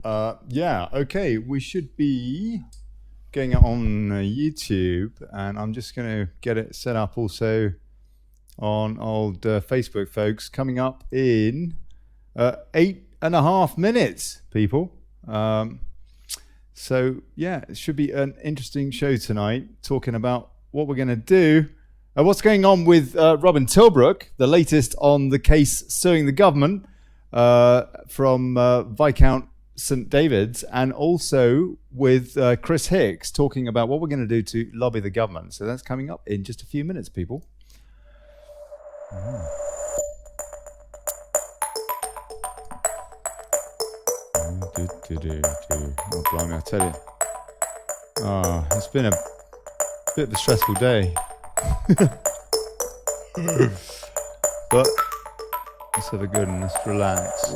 Yeah, okay, we should be getting it on YouTube, and I'm just going to get it set up also on old Facebook, folks, coming up in 8.5 minutes, people. So, yeah, it should be an interesting show tonight, talking about what we're going to do, what's going on with Robin Tilbrook, the latest on the case suing the government from Viscount St David's, and also with Chris Hicks talking about what we're going to do to lobby the government. So that's coming up in just a few minutes, people. Oh, blimey, I tell you. Oh, it's been a bit of a stressful day. But let's have a good one, let's relax.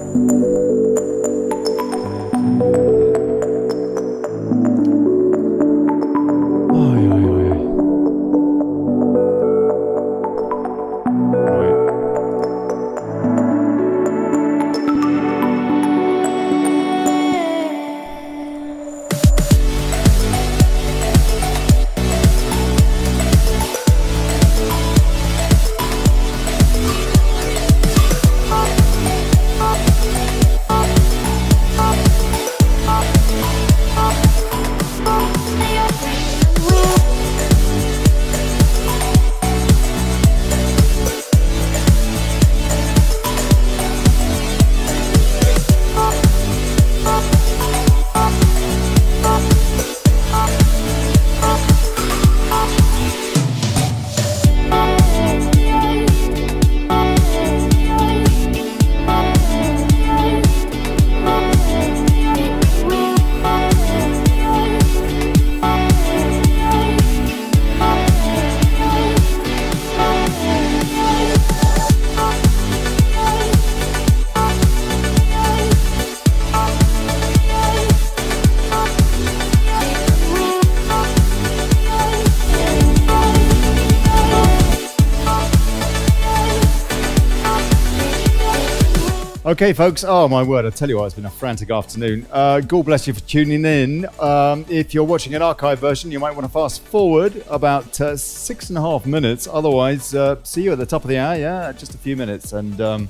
Okay, folks. Oh, my word. I tell you what, it's been a frantic afternoon. God bless you for tuning in. If you're watching an archive version, you might want to fast forward about 6.5 minutes. Otherwise, see you at the top of the hour. Yeah, just a few minutes. And going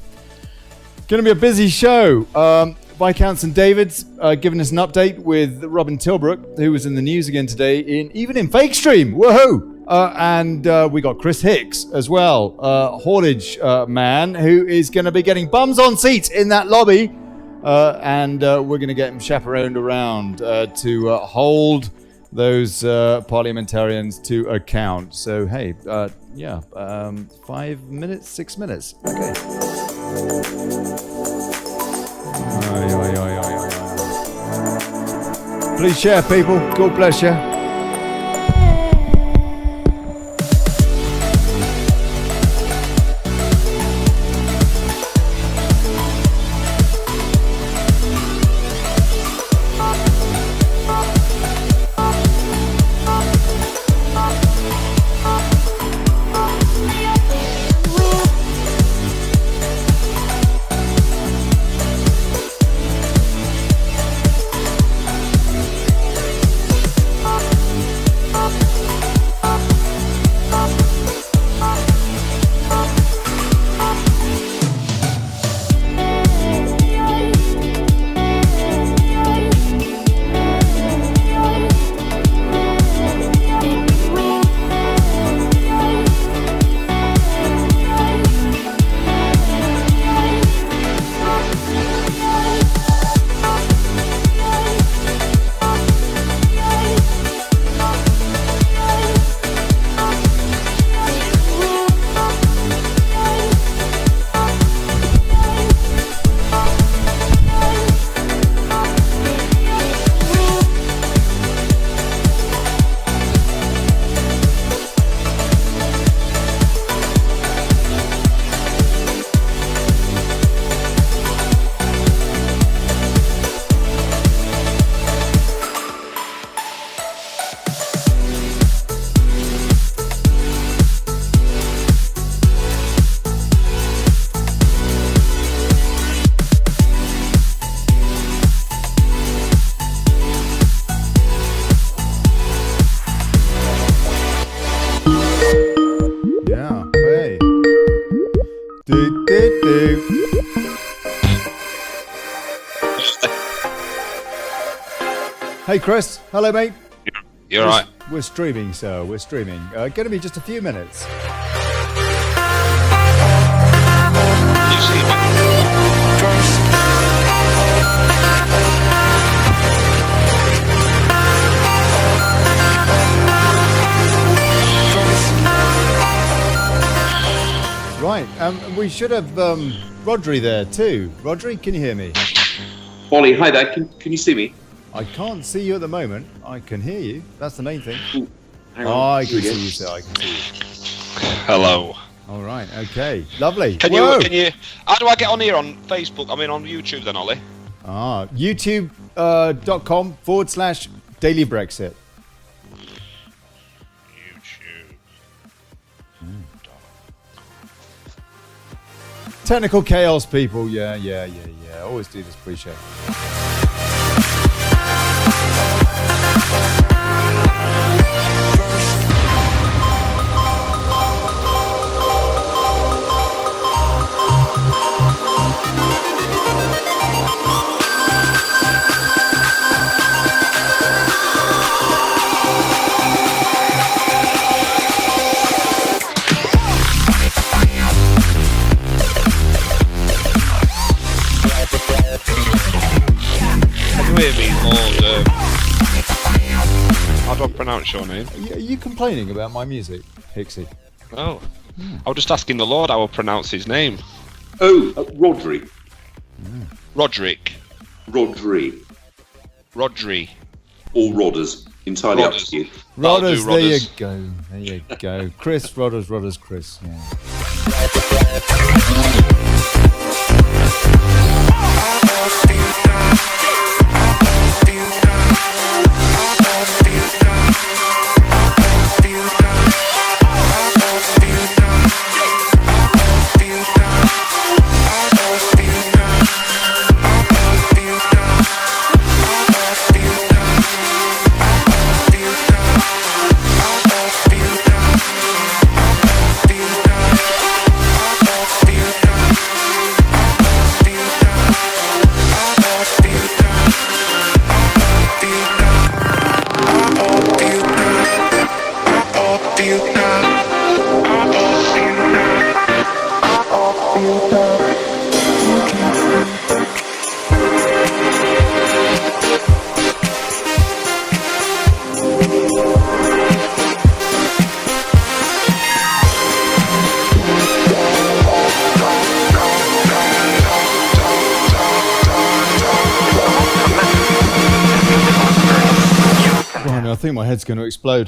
to be a busy show. Viscount St David's giving us an update with Robin Tilbrook, who was in the news again today, even in Fake Stream. Woohoo! And we got Chris Hicks as well, haulage man, who is going to be getting bums on seats in that lobby. And we're going to get him chaperoned around to hold those parliamentarians to account. So, hey, 5 minutes, 6 minutes. Okay. Please share, people. God bless you. Hey, Chris. Hello, mate. You're right. We're streaming, sir. We're streaming. Going to be just a few minutes. You see me? Right. We should have Rodri there too. Rodri, can you hear me? Ollie, hi there. Can you see me? I can't see you at the moment. I can hear you. That's the main thing. Ooh, hang on. I can see you, sir. I can see you. Hello. All right. Okay. Lovely. Can you? How do I get on here on Facebook? I mean, on YouTube then, Ollie. YouTube.com/Daily Brexit. YouTube. Technical chaos, people. Yeah. Always do this pre-show. How do I pronounce your name? Are you complaining about my music, Hicksy? Oh. I was just asking the Lord how I pronounce his name. Oh, Rodri. Roderick. Rodri. Rodri. All Rodders. Entirely up to you. Rodders, there you Rodders. go. There you go. Chris, Rodders, Chris. Yeah. I think my head's going to explode.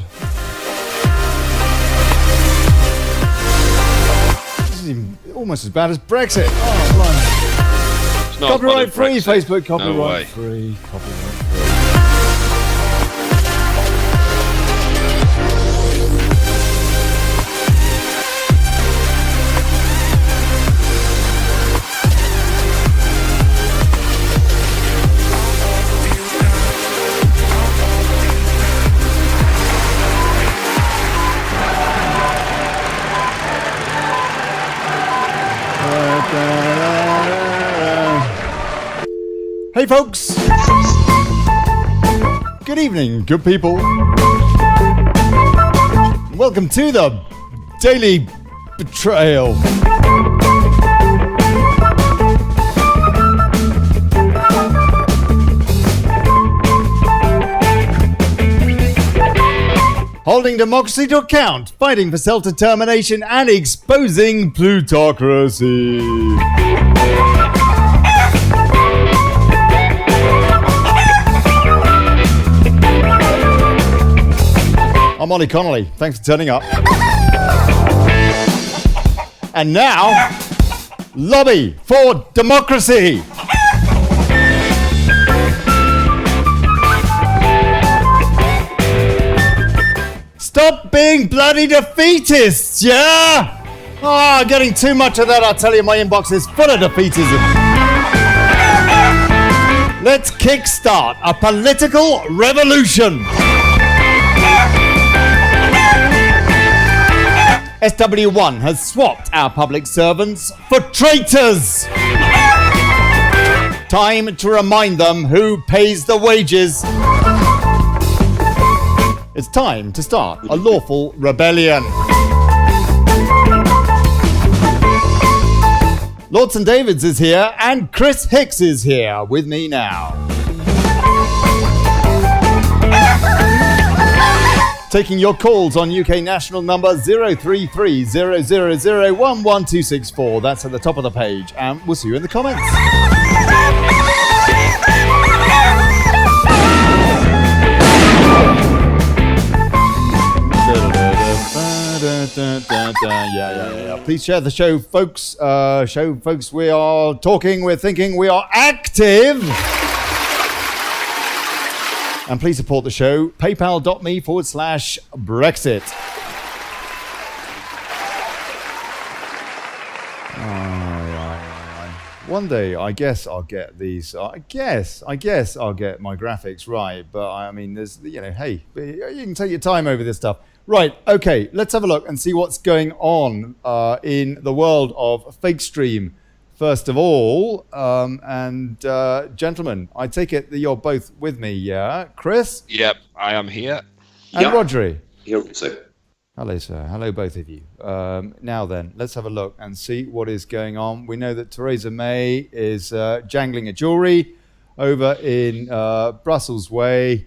This is almost as bad as Brexit. Oh, It's not copyright as free, bad as Brexit. Facebook. Copyright No way. free. Copyright free. Hey folks! Good evening, good people. Welcome to the Daily Betrayal. Holding democracy to account, fighting for self-determination and exposing plutocracy. I'm Olly Connelly. Thanks for turning up. And now, lobby for democracy. Stop being bloody defeatists, yeah? Oh, getting too much of that, I tell you, my inbox is full of defeatism. Let's kickstart a political revolution. SW1 has swapped our public servants for traitors. Time to remind them who pays the wages. It's time to start a lawful rebellion. Lord St. David's is here and Chris Hicks is here with me now. Taking your calls on UK national number 03300011264. That's at the top of the page, and we'll see you in the comments. Yeah. Please share the show, folks. We are talking, we're thinking, we are active. And please support the show. PayPal.me/Brexit. One day, I guess I'll get these. I guess I'll get my graphics right. But I mean, there's, hey, you can take your time over this stuff. Right, okay, let's have a look and see what's going on in the world of fake stream. First of all, gentlemen, I take it that you're both with me, yeah? Chris? Yep, I am here. And Rodri? Here also. Hello, sir. Hello, both of you. Now then, let's have a look and see what is going on. We know that Theresa May is jangling a jewellery over in Brussels Way.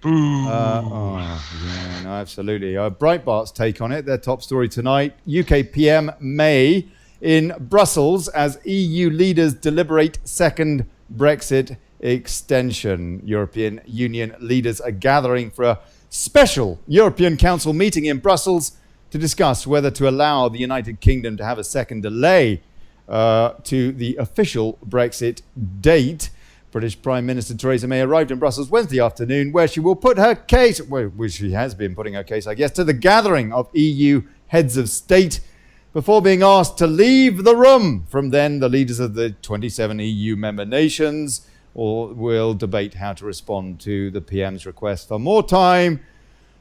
Absolutely. Breitbart's take on it, their top story tonight. UK PM May in Brussels as EU leaders deliberate second Brexit extension. European Union leaders are gathering for a special European Council meeting in Brussels to discuss whether to allow the United Kingdom to have a second delay to the official Brexit date. British Prime Minister Theresa May arrived in Brussels Wednesday afternoon, where she will put her case, which she has been putting her case, I guess, to the gathering of EU heads of state before being asked to leave the room. From then, the leaders of the 27 EU member nations will debate how to respond to the PM's request for more time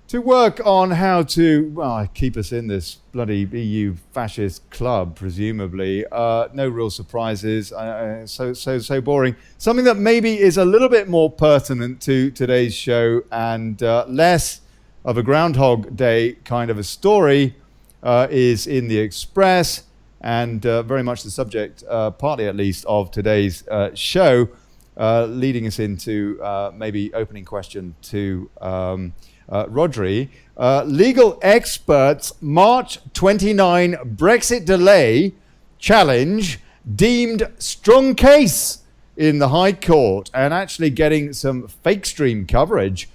to work on how to keep us in this bloody EU fascist club, presumably. No real surprises. So boring. Something that maybe is a little bit more pertinent to today's show and less of a Groundhog Day kind of a story is in the Express, and very much the subject, partly at least, of today's show, leading us into maybe opening question to Rodri. Legal experts March 29 Brexit delay challenge deemed strong case in the High Court, and actually getting some fake stream coverage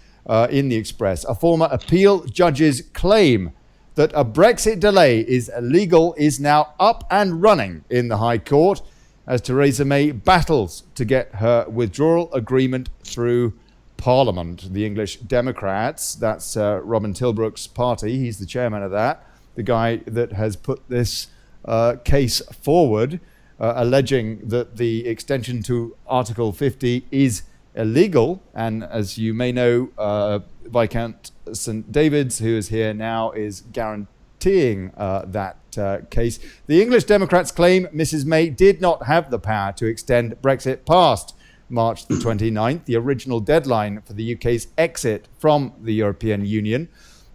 in the Express. A former appeal judge's claim that a Brexit delay is illegal is now up and running in the High Court as Theresa May battles to get her withdrawal agreement through Parliament. The English Democrats, that's Robin Tilbrook's party, he's the chairman of that, the guy that has put this case forward, alleging that the extension to Article 50 is illegal. And as you may know, Viscount St. David's, who is here now, is guaranteeing that case. The English Democrats claim Mrs. May did not have the power to extend Brexit past March the 29th, the original deadline for the UK's exit from the European Union.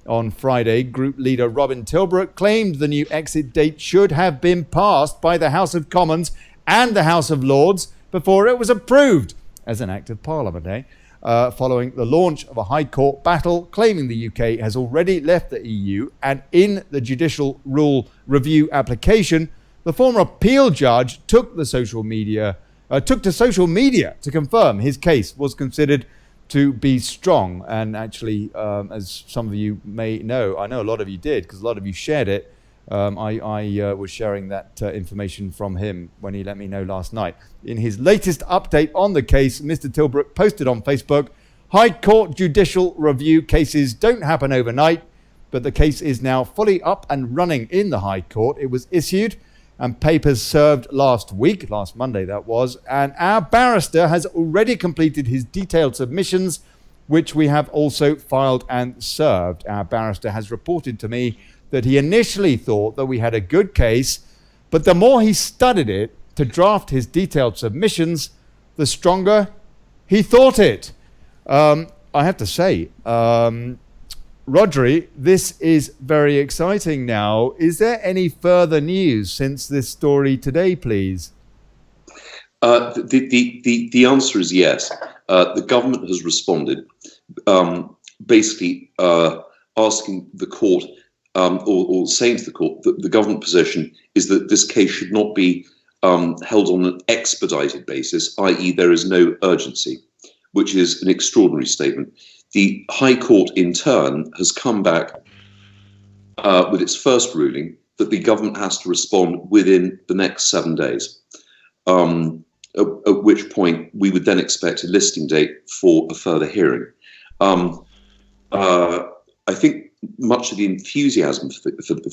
On Friday, group leader Robin Tilbrook claimed the new exit date should have been passed by the House of Commons and the House of Lords before it was approved as an act of Parliament, following the launch of a High Court battle claiming the UK has already left the EU. And in the judicial rule review application, the former appeal judge took to social media to confirm his case was considered to be strong. And actually, as some of you may know, I know a lot of you did because a lot of you shared it. I was sharing that information from him when he let me know last night. In his latest update on the case, Mr. Tilbrook posted on Facebook, High Court judicial review cases don't happen overnight, but the case is now fully up and running in the High Court. It was issued and papers served last Monday that was, and our barrister has already completed his detailed submissions, which we have also filed and served. Our barrister has reported to me that he initially thought that we had a good case, but the more he studied it to draft his detailed submissions, the stronger he thought it. I have to say, Rodri, this is very exciting now. Is there any further news since this story today, please? The answer is yes. The government has responded, basically asking the court, or saying to the court that the government position is that this case should not be held on an expedited basis, i.e. there is no urgency, which is an extraordinary statement. The High Court, in turn, has come back with its first ruling that the government has to respond within the next 7 days, at which point we would then expect a listing date for a further hearing. I think much of the enthusiasm for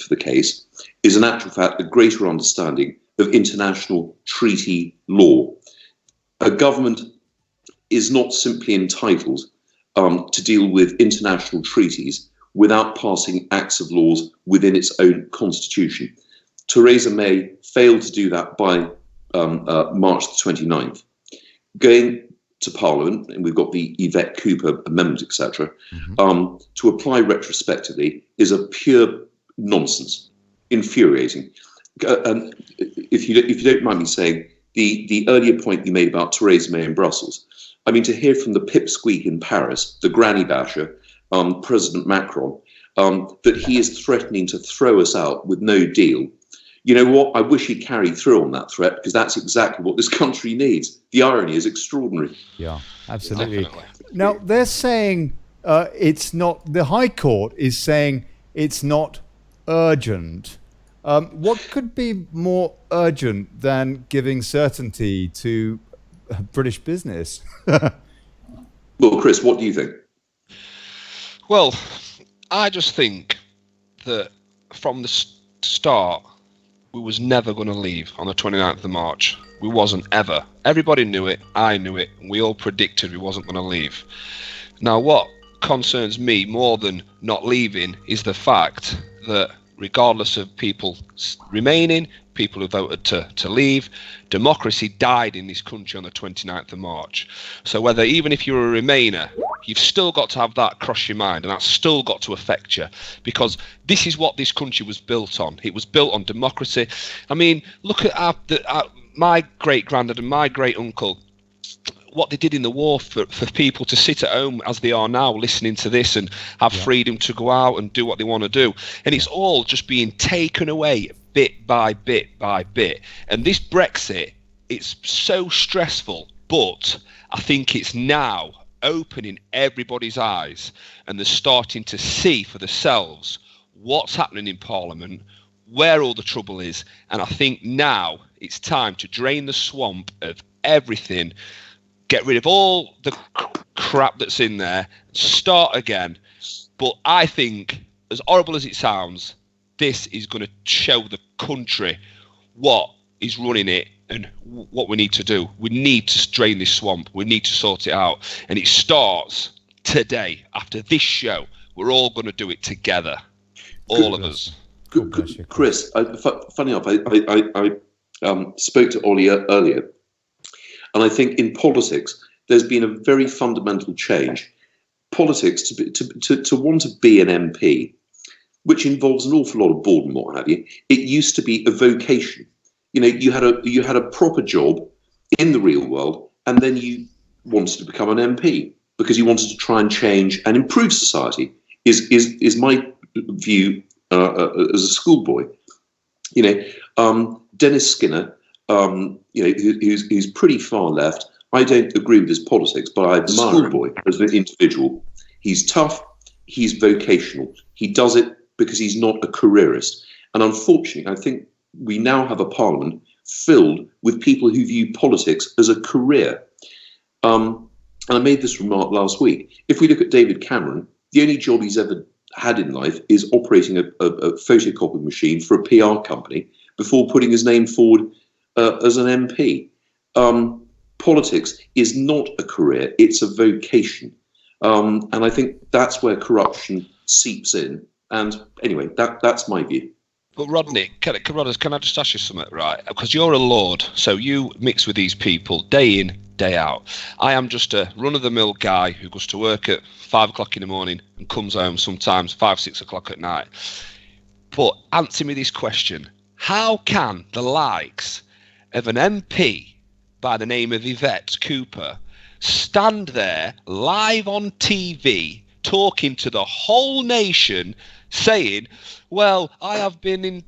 the case is in actual fact a greater understanding of international treaty law. A government is not simply entitled to deal with international treaties without passing acts of laws within its own constitution. Theresa May failed to do that by March the 29th. Going to Parliament, and we've got the Yvette Cooper amendment, etc., to apply retrospectively is a pure nonsense, infuriating. And if you don't mind me saying, the earlier point you made about Theresa May in Brussels, I mean, to hear from the pipsqueak in Paris, the granny basher, President Macron, that he is threatening to throw us out with no deal. You know what? I wish he'd carried through on that threat, because that's exactly what this country needs. The irony is extraordinary. Yeah, absolutely. Now, they're saying it's not, the High Court is saying it's not urgent. What could be more urgent than giving certainty to British business? Well, Chris, what do you think? Well, I just think that from the start, we was never going to leave on the 29th of March. We wasn't ever. Everybody knew it. I knew it. We all predicted we wasn't going to leave. Now, what concerns me more than not leaving is the fact that regardless of people remaining, people who voted to leave, democracy died in this country on the 29th of March. So whether, even if you're a Remainer, you've still got to have that cross your mind, and that's still got to affect you, because this is what this country was built on. It was built on democracy. I mean, look at my great-granddad and my great-uncle, what they did in the war for people to sit at home as they are now listening to this and have freedom to go out and do what they want to do. And it's all just being taken away bit by bit by bit. And this Brexit, it's so stressful, but I think it's now opening everybody's eyes, and they're starting to see for themselves what's happening in Parliament, where all the trouble is. And I think now it's time to drain the swamp of everything, get rid of all the crap that's in there, start again. But I think, as horrible as it sounds, this is going to show the country what is running it and what we need to do. We need to drain this swamp. We need to sort it out. And it starts today. After this show, we're all going to do it together. All of us. Chris, funny enough, I spoke to Olly earlier, and I think in politics, there's been a very fundamental change. Politics, to want to be an MP, which involves an awful lot of boredom, what have you, it used to be a vocation. You know, you had a proper job in the real world, and then you wanted to become an MP because you wanted to try and change and improve society. Is my view as a schoolboy. You know, Dennis Skinner, you know, who's pretty far left. I don't agree with his politics, but I admire him as an individual. He's tough. He's vocational. He does it because he's not a careerist. And unfortunately, I think we now have a parliament filled with people who view politics as a career. And I made this remark last week. If we look at David Cameron, the only job he's ever had in life is operating a photocopy machine for a PR company before putting his name forward as an MP. Politics is not a career, it's a vocation. And I think that's where corruption seeps in. And anyway, that's my view. But Rodney, can I just ask you something, right? Because you're a lord, so you mix with these people day in, day out. I am just a run-of-the-mill guy who goes to work at 5 o'clock in the morning and comes home sometimes 5, 6 o'clock at night. But answer me this question. How can the likes of an MP by the name of Yvette Cooper stand there live on TV talking to the whole nation saying, well, I have been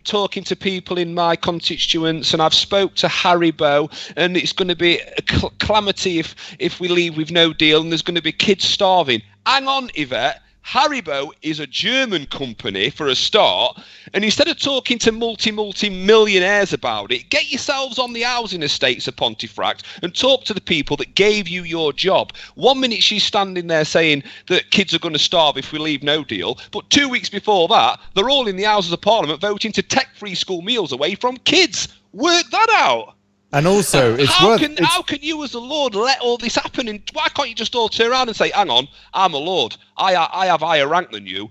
talking to people in my constituents and I've spoke to Haribo and it's going to be a calamity if we leave with no deal and there's going to be kids starving. Hang on, Yvette. Haribo is a German company for a start, and instead of talking to multi-millionaires about it, get yourselves on the housing estates of Pontefract and talk to the people that gave you your job. 1 minute she's standing there saying that kids are going to starve if we leave no deal, but 2 weeks before that, they're all in the Houses of Parliament voting to take free school meals away from kids. Work that out. And also, how can you as a lord let all this happen? And why can't you just all turn around and say, hang on, I'm a lord. I have higher rank than you.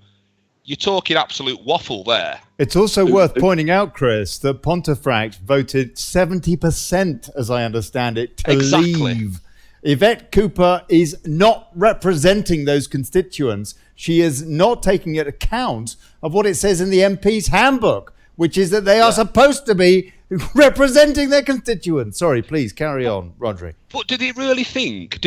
You're talking absolute waffle there. It's also worth pointing out, Chris, that Pontefract voted 70%, as I understand it, to leave. Yvette Cooper is not representing those constituents. She is not taking into account of what it says in the MP's handbook, which is that they are supposed to be representing their constituents. Sorry, please carry on, Rodri. But do they really think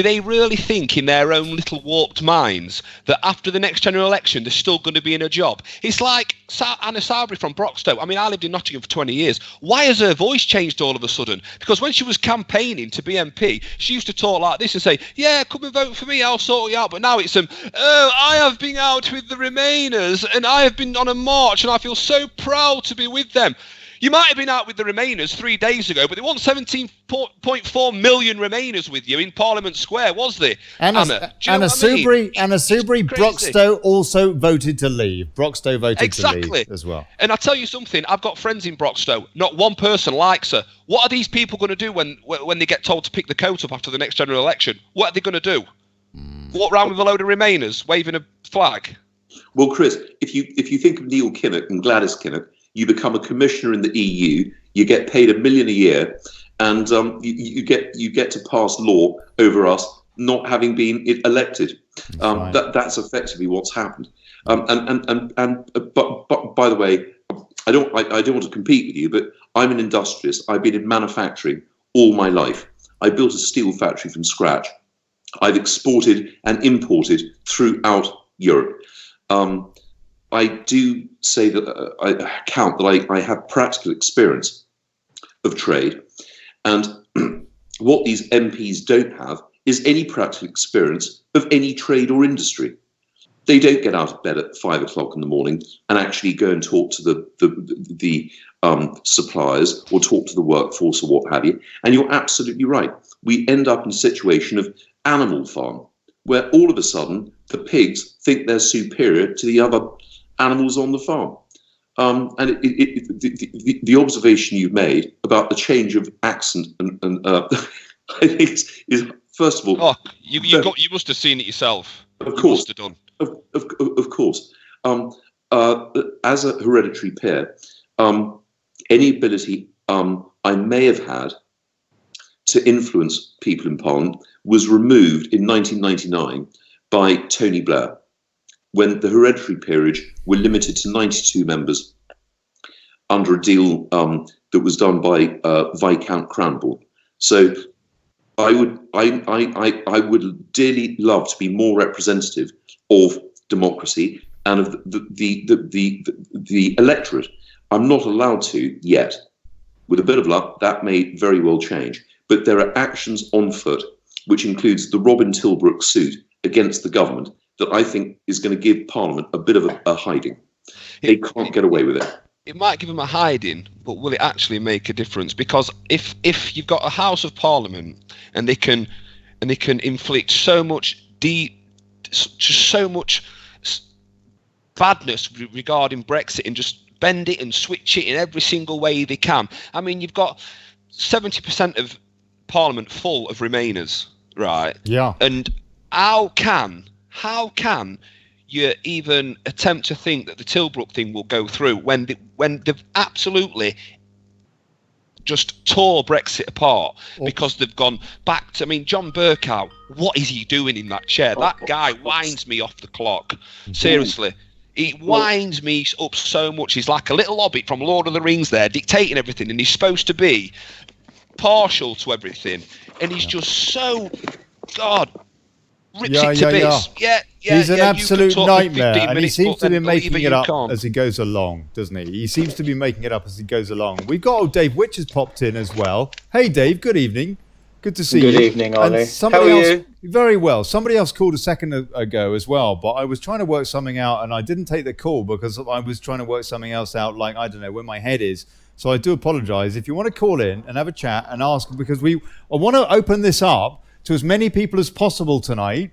in their own little warped minds that after the next general election they're still going to be in a job? It's like Anna Sawbury from Broxtowe. I mean, I lived in Nottingham for 20 years. Why has her voice changed all of a sudden? Because when she was campaigning to be MP, she used to talk like this and say, yeah, come and vote for me, I'll sort you out. But now it's I have been out with the Remainers and I have been on a march and I feel so proud to be with them. You might have been out with the Remainers 3 days ago, but there weren't 17.4 million Remainers with you in Parliament Square, was there? Anna Soubry, Broxtowe also voted to leave. Broxtowe voted to leave as well. And I tell you something, I've got friends in Broxtowe. Not one person likes her. What are these people going to do when they get told to pick the coat up after the next general election? What are they going to do? Walk around with a load of Remainers waving a flag? Well, Chris, if you think of Neil Kinnock and Gladys Kinnock, you become a commissioner in the EU. You get paid $1 million a year, and you get to pass law over us not having been elected. That's effectively what's happened. But by the way, I don't want to compete with you, but I'm an industrialist. I've been in manufacturing all my life. I built a steel factory from scratch. I've exported and imported throughout Europe. I do say that I count that I have practical experience of trade, and what these MPs don't have is any practical experience of any trade or industry. They don't get out of bed at 5 o'clock in the morning and actually go and talk to the suppliers or talk to the workforce or what have you. And you're absolutely right. We end up in a situation of Animal Farm, where all of a sudden the pigs think they're superior to the other animals on the farm. And the observation you've made about the change of accent and I think is first of all. Oh, you must have seen it yourself. Of course, you must have done. Of course. As a hereditary peer, any ability I may have had to influence people in Parliament was removed in 1999 by Tony Blair, when the hereditary peerage were limited to 92 members under a deal that was done by Viscount Cranborne. So I would dearly love to be more representative of democracy and of the electorate. I'm not allowed to yet. With a bit of luck, that may very well change. But there are actions on foot, which includes the Robin Tilbrook suit against the government, that I think is going to give Parliament a bit of a hiding. They can't get away with it. It might give them a hiding, but will it actually make a difference? Because if you've got a House of Parliament and they can inflict so much badness regarding Brexit and just bend it and switch it in every single way they can. I mean, you've got 70% of Parliament full of Remainers, right? Yeah. And how can you even attempt to think that the Tilbrook thing will go through when they've absolutely just tore Brexit apart because they've gone back to, I mean, John Bercow, what is he doing in that chair? That guy winds me off the clock. Seriously. He winds me up so much. He's like a little hobbit from Lord of the Rings there, dictating everything, and he's supposed to be partial to everything. And he's just so, God, rips it to bits. Yeah. He's an absolute nightmare, and he seems to be making it up as he goes along, doesn't he? He seems to be making it up as he goes along. We've got old Dave Witch has popped in as well. Hey, Dave, good evening. Good to see you. Good evening, Ollie. How are you? Very well. Somebody else called a second ago as well, but I was trying to work something out, and I didn't take the call because I was trying to work something else out, like, I don't know, where my head is. So I do apologise. If you want to call in and have a chat and ask, because I want to open this up to as many people as possible tonight.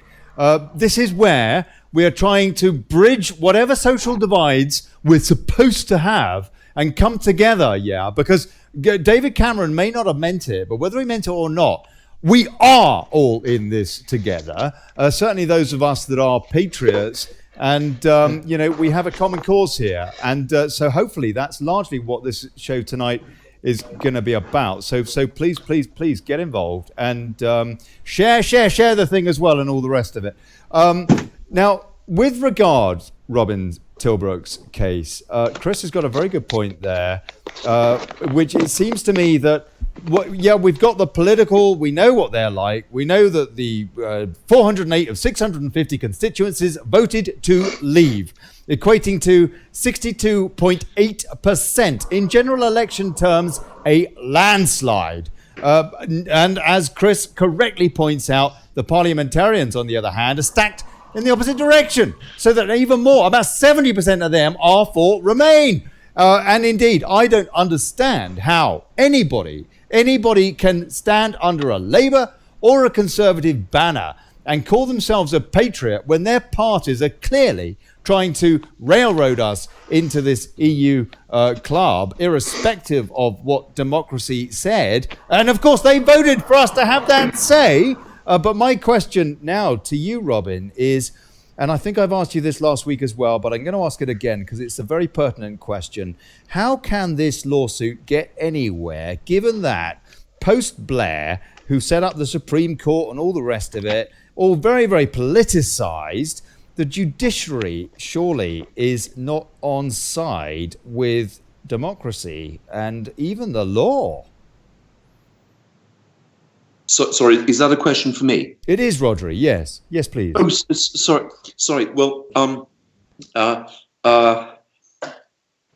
This is where we are trying to bridge whatever social divides we're supposed to have and come together, because David Cameron may not have meant it, but whether he meant it or not, we are all in this together. Certainly those of us that are patriots, and we have a common cause here. And so hopefully that's largely what this show tonight is going to be about. So please get involved and share the thing as well and all the rest of it. Now, with regards Robin Tilbrook's case, Chris has got a very good point there, which it seems to me that we've got the political, we know what they're like. We know that the 408 of 650 constituencies voted to leave, equating to 62.8%. In general election terms, a landslide. And as Chris correctly points out, the parliamentarians, on the other hand, are stacked in the opposite direction, so that even more, about 70% of them are for Remain. And indeed, I don't understand how anybody can stand under a Labour or a Conservative banner and call themselves a patriot when their parties are clearly trying to railroad us into this EU club, irrespective of what democracy said. And of course, they voted for us to have that say. But my question now to you, Robin, is, and I think I've asked you this last week as well, but I'm going to ask it again because it's a very pertinent question. How can this lawsuit get anywhere, given that post-Blair, who set up the Supreme Court and all the rest of it, all very, very politicised, the judiciary surely is not on side with democracy and even the law? So, sorry, is that a question for me? It is, Rodri. Yes, please. Oh, sorry. Well,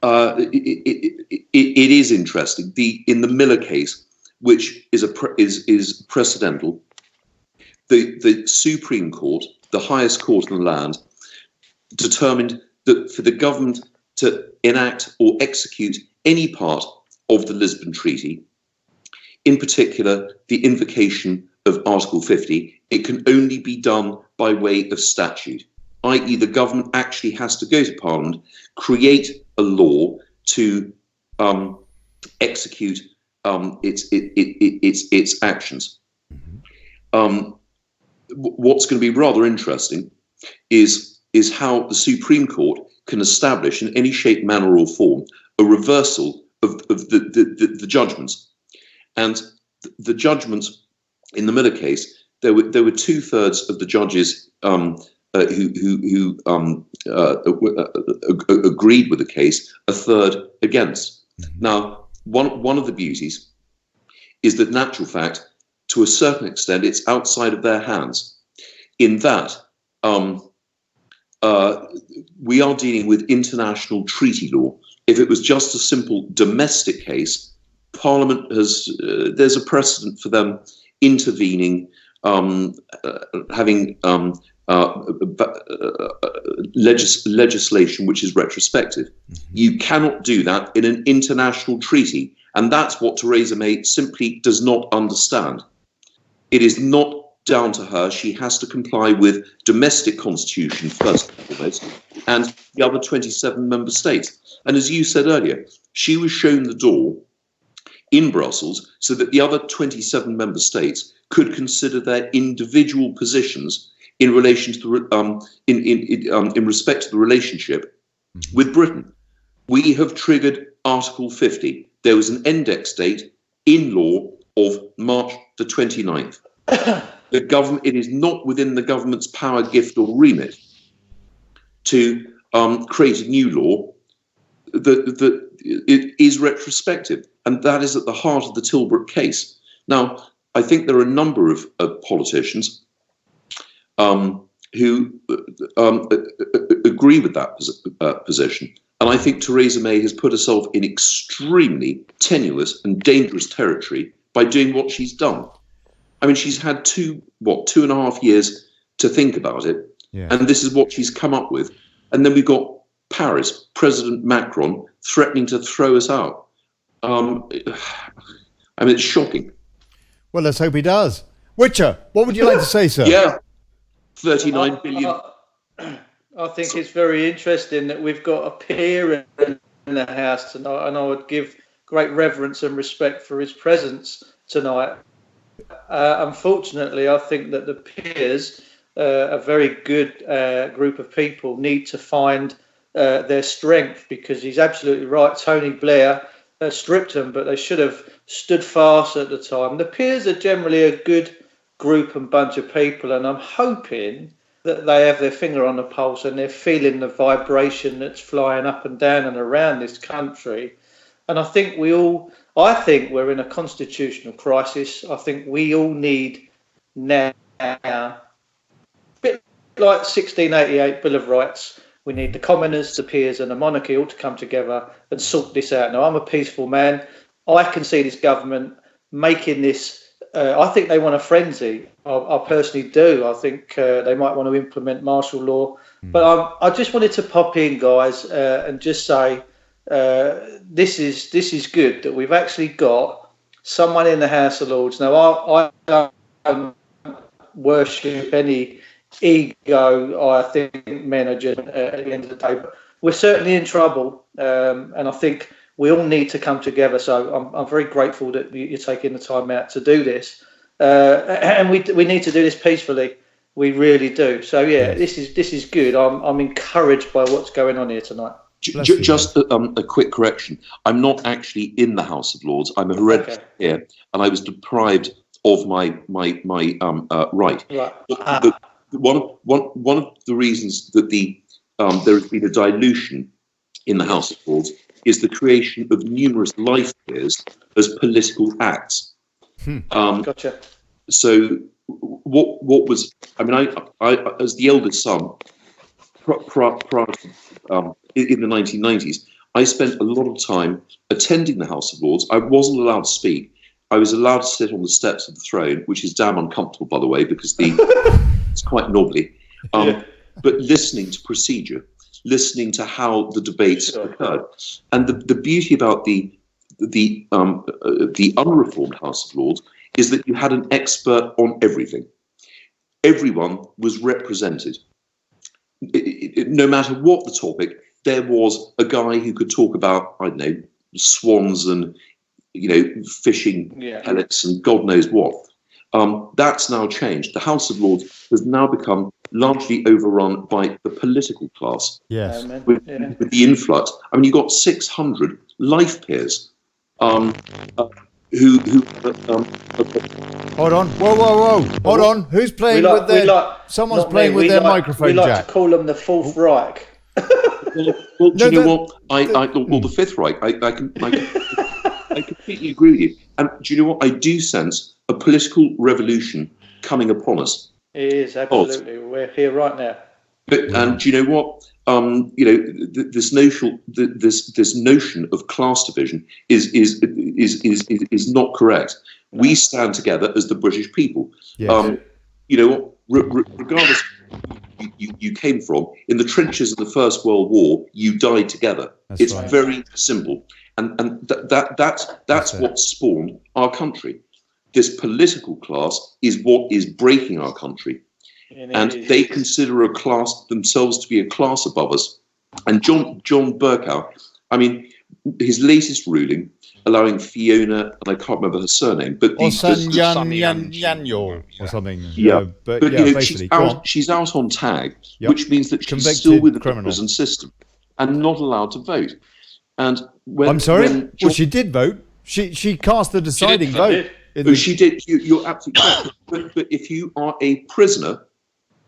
it is interesting. In the Miller case, which is precedental, the Supreme Court, the highest court in the land, determined that for the government to enact or execute any part of the Lisbon Treaty, in particular, the invocation of Article 50, it can only be done by way of statute, i.e. the government actually has to go to Parliament, create a law to execute its actions. What's going to be rather interesting is how the Supreme Court can establish in any shape, manner or form a reversal of the judgments. And the judgments in the Miller case, there were 2/3 of the judges who agreed with the case, a third against. Now, one of the beauties is that, in actual fact, to a certain extent, it's outside of their hands. In that, we are dealing with international treaty law. If it was just a simple domestic case, Parliament there's a precedent for them intervening, having legislation which is retrospective. You cannot do that in an international treaty, and that's what Theresa May simply does not understand. It is not down to her. She has to comply with domestic constitution first and foremost, and the other 27 member states. And as you said earlier, she was shown the door in Brussels so that the other 27 member states could consider their individual positions in relation to the in respect to the relationship with Britain. We have triggered Article 50. There was an index date in law of March the 29th. The government, it is not within the government's power, gift, or remit to create a new law that it is retrospective, and that is at the heart of the Tilbrook case. Now, I think there are a number of politicians who agree with that position, and I think Theresa May has put herself in extremely tenuous and dangerous territory by doing what she's done. I mean, she's had 2.5 years to think about it, and this is what she's come up with. And then we've got Paris, President Macron, threatening to throw us out. I mean, it's shocking. Well, let's hope he does. Witcher, what would you like to say, sir? Yeah, 39 billion. I think it's very interesting that we've got a peer in the House tonight, and I would give great reverence and respect for his presence tonight. Unfortunately, I think that the peers, a very good group of people, need to find their strength, because he's absolutely right. Tony Blair stripped them, but they should have stood fast at the time. The peers are generally a good group and bunch of people, and I'm hoping that they have their finger on the pulse and they're feeling the vibration that's flying up and down and around this country. And I think we're in a constitutional crisis. I think we all need now, a bit like 1688 Bill of Rights, we need the commoners, the peers and the monarchy all to come together and sort this out. Now, I'm a peaceful man. I can see this government making this, I think they want a frenzy. I personally do. I think they might want to implement martial law. But I just wanted to pop in, guys, and just say, this is good that we've actually got someone in the House of Lords. Now, I don't worship any ego. I think men are just at the end of the day, but we're certainly in trouble, and I think we all need to come together. So I'm very grateful that you're taking the time out to do this, and we need to do this peacefully. We really do. So yeah, this is good. I'm encouraged by what's going on here tonight. Just a quick correction. I'm not actually in the House of Lords. I'm a hereditary here, and I was deprived of my right. One of the reasons that there has been a dilution in the House of Lords is the creation of numerous life peers as political acts. Gotcha. So what was? I mean, I as the eldest son, prior to, in the 1990s, I spent a lot of time attending the House of Lords. I wasn't allowed to speak. I was allowed to sit on the steps of the throne, which is damn uncomfortable, by the way, because it's quite knobbly. But listening to procedure, listening to how the debates occurred, and the beauty about the unreformed House of Lords is that you had an expert on everything. Everyone was represented. No matter what the topic, there was a guy who could talk about, I don't know, swans and, fishing pellets and God knows what. That's now changed. The House of Lords has now become largely overrun by the political class. Yes. With the influx. I mean, you've got 600 life peers who hold on. Whoa. Hold on. Who's playing with their... Someone's playing with their microphone jack. We like to call them the Fourth Reich. Well, do you know what? The Fifth Reich. I completely agree with you. And do you know what? I do sense a political revolution coming upon us. It is, absolutely. We're here right now. And do you know what? This notion of class division is not correct. We stand together as the British people. Yes. Regardless you came from, in the trenches of the First World War, you died together. It's right. Very simple, and that's what spawned our country. This political class is what is breaking our country, and they consider a class themselves to be a class above us. And John Bercow, I mean, his latest ruling allowing Fiona, and I can't remember her surname, but Yanyo or something. But basically, she's out on tag, which means that she's still within the prison system and not allowed to vote. And I'm sorry, she did vote. She cast the deciding vote. She did. You're absolutely correct. But if you are a prisoner,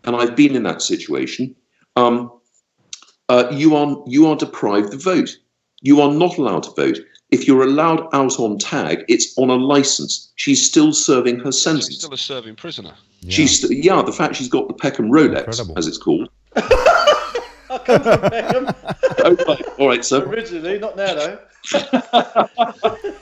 and I've been in that situation, you are deprived of vote. You are not allowed to vote. If you're allowed out on tag, it's on a license. She's still serving her sentence. She's still a serving prisoner. Yeah. The fact she's got the Peckham Rolex, Incredible. as it's called. I come from Peckham. Okay. All right, sir. Originally, not now though.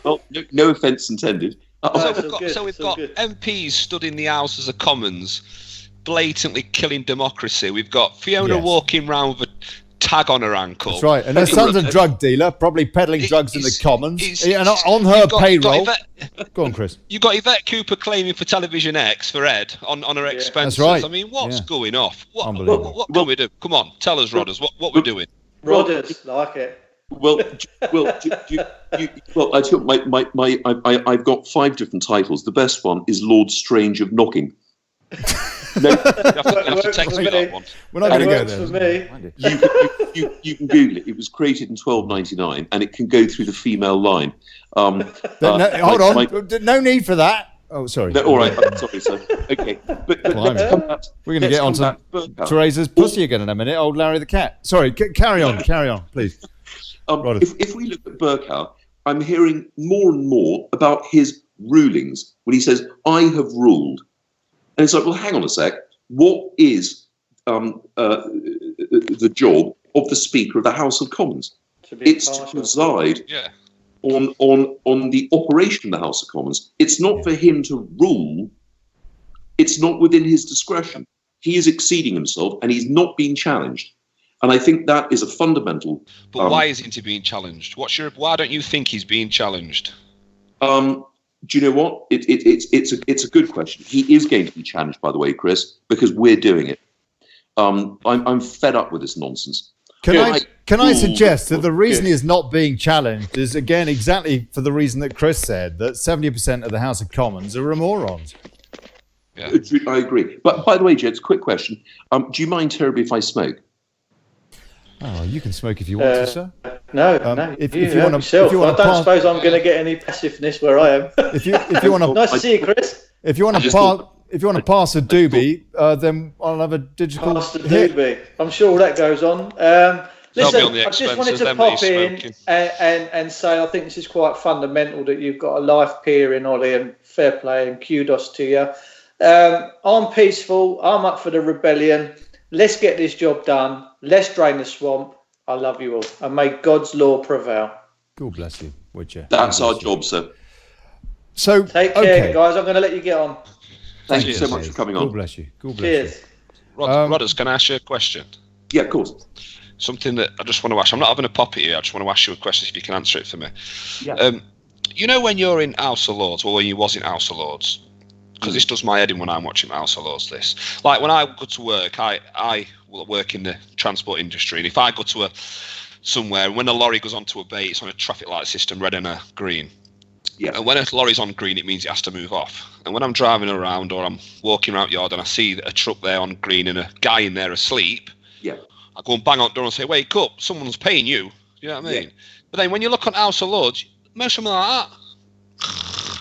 Well, no offence intended. So we've got MPs stood in the House of Commons, blatantly killing democracy. We've got Fiona walking round with a tag on her ankle. That's right. And her son's a drug dealer, probably peddling drugs in the Commons. And on her payroll. Go on, Chris. You've got Yvette Cooper claiming for Television X for Ed on her expenses. That's right. I mean, what's going off? What can we do? Come on, tell us, Rodders, what we're doing. Rodders, like it. Well, I tell you, I've got 5 different titles. The best one is Lord Strange of Knocking. No, you have to text me that one. We're not going to go there. For me. You can Google it. It was created in 1299, and it can go through the female line. Hold on. No need for that. Oh, sorry. No, all right. I'm sorry, sir. Okay. But let's come back. We're going to get on to Teresa's pussy again in a minute. Old Larry the cat. Sorry. Carry on, please. If we look at Burkow, I'm hearing more and more about his rulings when he says, I have ruled. And it's like, well, hang on a sec. What is the job of the Speaker of the House of Commons? It's to preside on the operation of the House of Commons. It's not for him to rule. It's not within his discretion. He is exceeding himself, and he's not being challenged. And I think that is a fundamental. But why isn't he being challenged? Why don't you think he's being challenged? Do you know what? It's a good question. He is going to be challenged, by the way, Chris, because we're doing it. I'm fed up with this nonsense. Can I suggest that the reason he's not being challenged is, again, exactly for the reason that Chris said, that 70% of the House of Commons are morons. Yeah. I agree. But by the way, Jeds, quick question. Do you mind terribly if I smoke? Oh, you can smoke if you want to, sir. No. If you you want to, I don't suppose I'm going to get any passiveness where I am. If you want to, nice to see you, Chris. If you want to pass a doobie, then I'll have a digital pass the doobie. I'm sure all that goes on. Listen, I just wanted to pop in and say I think this is quite fundamental that you've got a life peer in Ollie, and fair play and kudos to you. I'm peaceful. I'm up for the rebellion. Let's get this job done. Let's drain the swamp. I love you all. And may God's law prevail. God bless you, would you? That's our job, sir. So take care, guys. I'm going to let you get on. Thank you so much for coming on. God bless you. God bless you. Rodders, can I ask you a question? Yeah, of course. Something that I just want to ask. I'm not having a pop at you. I just want to ask you a question if you can answer it for me. Yeah. You know when you're in House of Lords, or when you was in House of Lords, because this does my head in when I'm watching House of Lords. This, like when I go to work, I will work in the transport industry, and if I go to somewhere, when a lorry goes onto a bay, it's on a traffic light system, red and a green. Yeah. And when a lorry's on green, it means it has to move off. And when I'm driving around or I'm walking around the yard and I see a truck there on green and a guy in there asleep, yeah, I go and bang on the door and say, "Wake up! Someone's paying you." You know what I mean? Yeah. But then when you look on House of Lords, most of them are like that,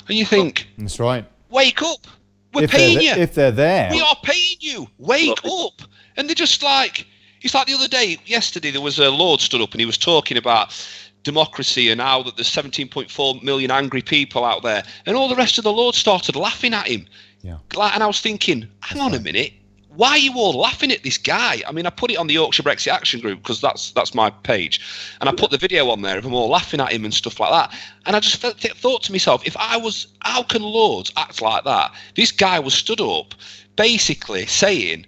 and you think, "That's right. Wake up! We're paying you. If they're there, we are paying you. Wake up!" And they're just like, it's like the other day, yesterday, there was a Lord stood up and he was talking about democracy and how that there's 17.4 million angry people out there, and all the rest of the Lords started laughing at him. Yeah. And I was thinking, hang on a minute. Why are you all laughing at this guy? I mean, I put it on the Yorkshire Brexit Action Group because that's my page, and I put the video on there of them all laughing at him and stuff like that. And I just thought to myself, how can Lords act like that? This guy was stood up, basically saying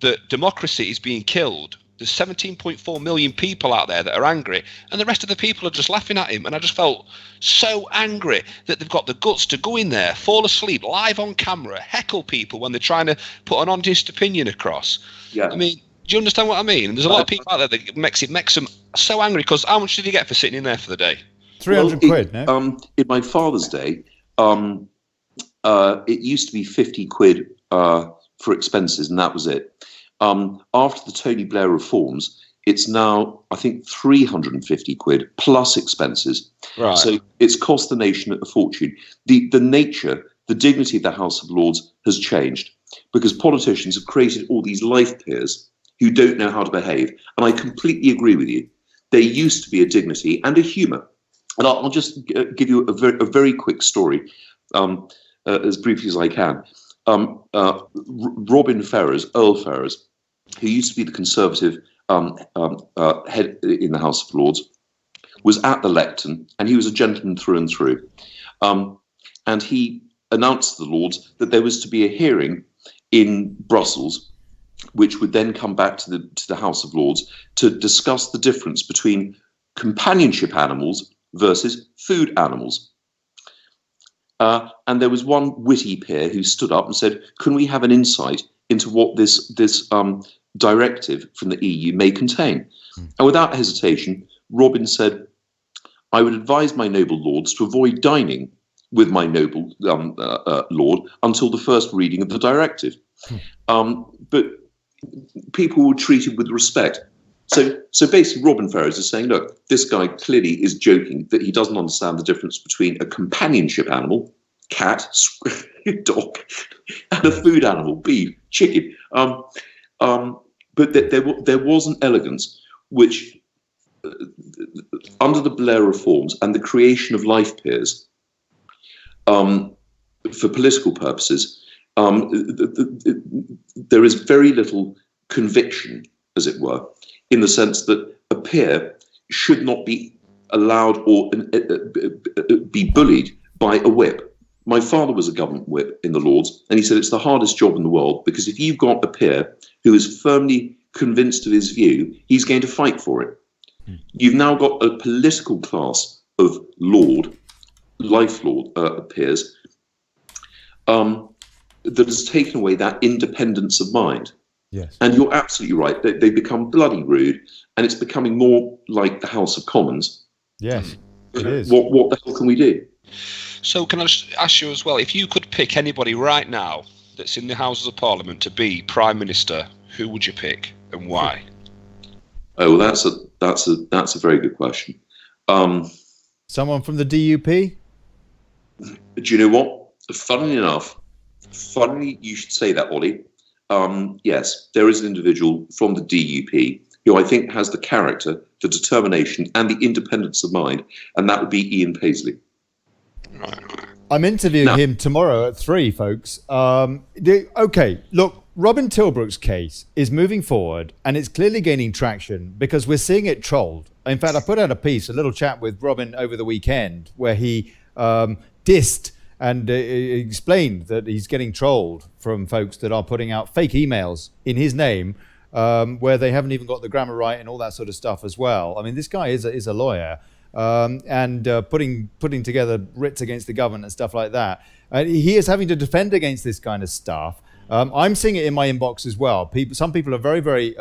that democracy is being killed. There's 17.4 million people out there that are angry, and the rest of the people are just laughing at him. And I just felt so angry that they've got the guts to go in there, fall asleep, live on camera, heckle people when they're trying to put an honest opinion across. Yeah. I mean, do you understand what I mean? And there's a lot of people out there that makes them so angry, because how much did you get for sitting in there for the day? 300 quid, no? In my father's day, it used to be 50 quid for expenses, and that was it. After the Tony Blair reforms, It's now, I think, 350 quid plus expenses. Right. So it's cost the nation a fortune. The nature, the dignity of the House of Lords has changed because politicians have created all these life peers who don't know how to behave. And I completely agree with you. There used to be a dignity and a humour. And I'll just give you a very quick story, as briefly as I can. Robin Ferrers, Earl Ferrers, who used to be the Conservative head in the House of Lords, was at the lectern, and he was a gentleman through and through. And he announced to the Lords that there was to be a hearing in Brussels, which would then come back to the House of Lords to discuss the difference between companionship animals versus food animals. And there was one witty peer who stood up and said, "Can we have an insight into what this directive from the EU may contain?" And without hesitation, Robin said, "I would advise my noble lords to avoid dining with my noble lord until the first reading of the directive." But people were treated with respect. So basically, Robin Ferrers is saying, look, this guy clearly is joking that he doesn't understand the difference between a companionship animal, cat, dog, and a food animal, beef, chicken. But there was an elegance which, under the Blair reforms and the creation of life peers, for political purposes, there is very little conviction, as it were, in the sense that a peer should not be allowed or be bullied by a whip. My father was a government whip in the Lords, and he said it's the hardest job in the world because if you've got a peer who is firmly convinced of his view, he's going to fight for it. You've now got a political class of life lord peers that has taken away that independence of mind. Yes. And you're absolutely right. They become bloody rude, and it's becoming more like the House of Commons. Yes, it is. What the hell can we do? So can I just ask you as well, if you could pick anybody right now that's in the Houses of Parliament to be Prime Minister, who would you pick and why? Oh, well, that's a very good question. Someone from the DUP? Do you know what? Funnily you should say that, Ollie. Yes, there is an individual from the DUP who I think has the character, the determination, and the independence of mind, and that would be Ian Paisley. Right. I'm interviewing him tomorrow at 3, folks. Okay, look, Robin Tilbrook's case is moving forward, and it's clearly gaining traction because we're seeing it trolled. In fact, I put out a little chat with Robin over the weekend, where he dissed and explained that he's getting trolled from folks that are putting out fake emails in his name, where they haven't even got the grammar right and all that sort of stuff as well. I mean, this guy is a lawyer, and putting together writs against the government and stuff like that. He is having to defend against this kind of stuff. I'm seeing it in my inbox as well. Some people are very, very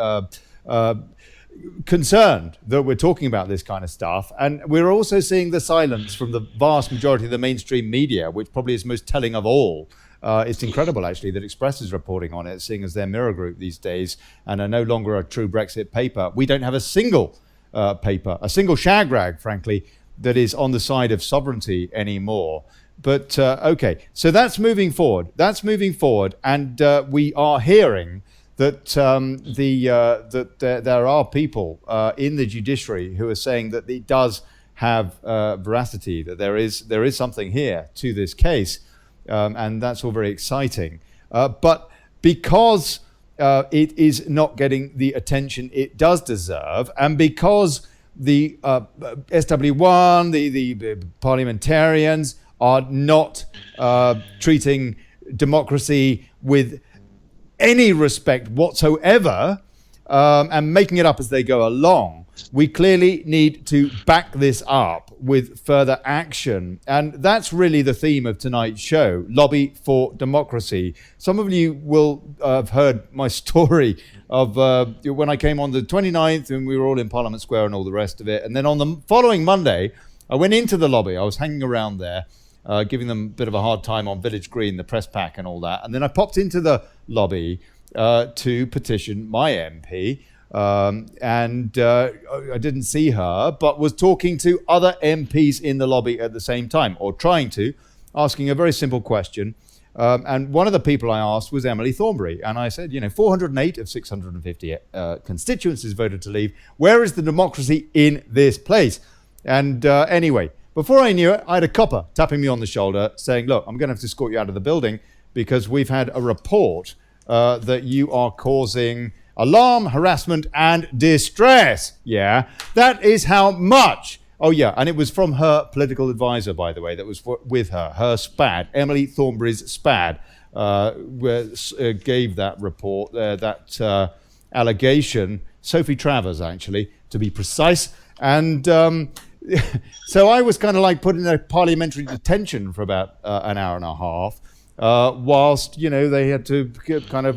concerned that we're talking about this kind of stuff, and we're also seeing the silence from the vast majority of the mainstream media, which probably is most telling of all. It's incredible, actually, that Express is reporting on it, seeing as their mirror group these days and are no longer a true Brexit paper. We don't have a single paper, a single shag rag, frankly, that is on the side of sovereignty anymore. But okay, so that's moving forward. And we are hearing that there are people in the judiciary who are saying that it does have veracity, that there is something here to this case, and that's all very exciting. But because it is not getting the attention it does deserve, and because the SW1, the parliamentarians are not treating democracy with any respect whatsoever, and making it up as they go along, we clearly need to back this up with further action. And that's really the theme of tonight's show, Lobby for Democracy. Some of you will have heard my story of when I came on the 29th and we were all in Parliament Square and all the rest of it. And then on the following Monday, I went into the lobby. I was hanging around there, giving them a bit of a hard time on Village Green, the press pack and all that. And then I popped into the lobby to petition my MP and I didn't see her, but was talking to other MPs in the lobby at the same time, or trying to, asking a very simple question. And one of the people I asked was Emily Thornberry. And I said, 408 of 650 constituencies voted to leave. Where is the democracy in this place? And anyway, before I knew it, I had a copper tapping me on the shoulder saying, look, I'm going to have to escort you out of the building because we've had a report that you are causing alarm, harassment, and distress. Yeah, that is how much. Oh, yeah, and it was from her political advisor, by the way, that was with her SPAD, Emily Thornberry's SPAD, gave that report, that allegation, Sophie Travers, actually, to be precise. And so I was kind of like put in a parliamentary detention for about an hour and a half, whilst, they had to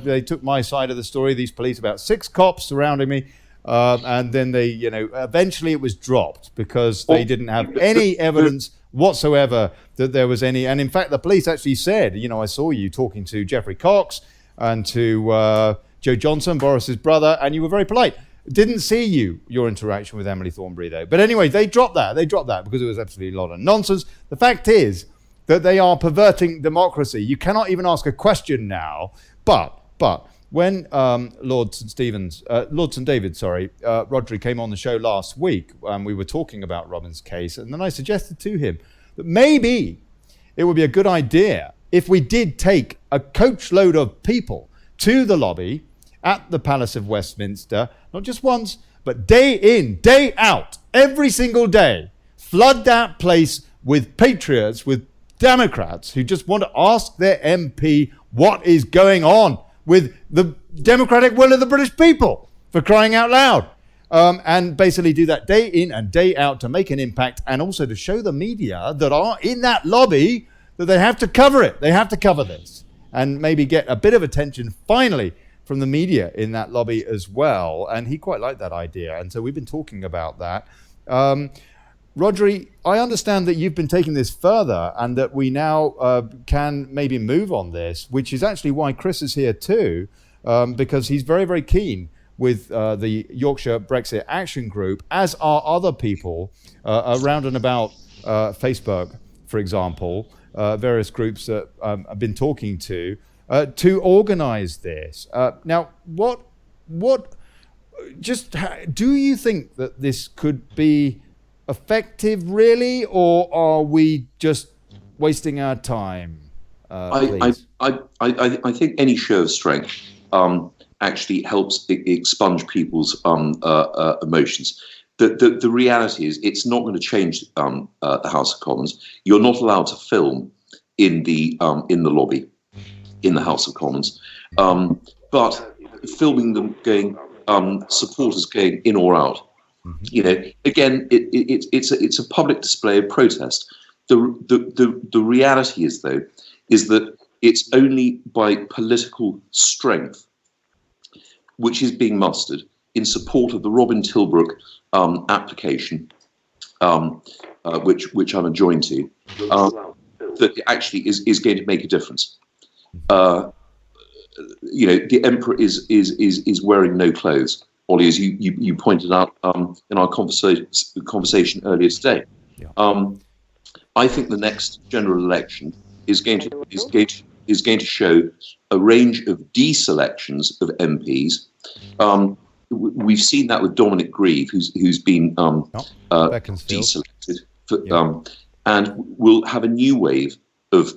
they took my side of the story, these police, about 6 cops surrounding me. And then they, eventually it was dropped because they didn't have any evidence whatsoever that there was any. And in fact, the police actually said, I saw you talking to Geoffrey Cox and to Joe Johnson, Boris's brother, and you were very polite. Didn't see your interaction with Emily Thornberry, though. But anyway, they dropped that. They dropped that because it was absolutely a lot of nonsense. The fact is that they are perverting democracy. You cannot even ask a question now. But when Lord St. David, Rodri came on the show last week, and we were talking about Robin's case, and then I suggested to him that maybe it would be a good idea if we did take a coachload of people to the lobby at the Palace of Westminster, not just once, but day in, day out, every single day, flood that place with patriots, with Democrats who just want to ask their MP what is going on with the democratic will of the British people, for crying out loud. And basically do that day in and day out to make an impact, and also to show the media that are in that lobby that they have to cover it. They have to cover this, and maybe get a bit of attention finally from the media in that lobby as well. And he quite liked that idea. And so we've been talking about that. Rodri, I understand that you've been taking this further and that we now can maybe move on this, which is actually why Chris is here too, because he's very, very keen with the Yorkshire Brexit Action Group, as are other people around and about Facebook, for example, various groups that I've been talking to organise this. Now, do you think that this could be effective, really, or are we just wasting our time? I think any show of strength actually helps expunge people's emotions. The reality is, it's not going to change the House of Commons. You're not allowed to film in the lobby in the House of Commons, but filming them going, supporters going in or out. Again, it's a public display of protest. The reality is, though, is that it's only by political strength which is being mustered in support of the Robin Tilbrook application, which I'm adjoined to, that actually is going to make a difference. The emperor is wearing no clothes, Ollie, as you pointed out in our conversation earlier today. Yeah. I think the next general election is going to show a range of deselections of MPs. We've seen that with Dominic Grieve, who's been deselected, and we'll have a new wave of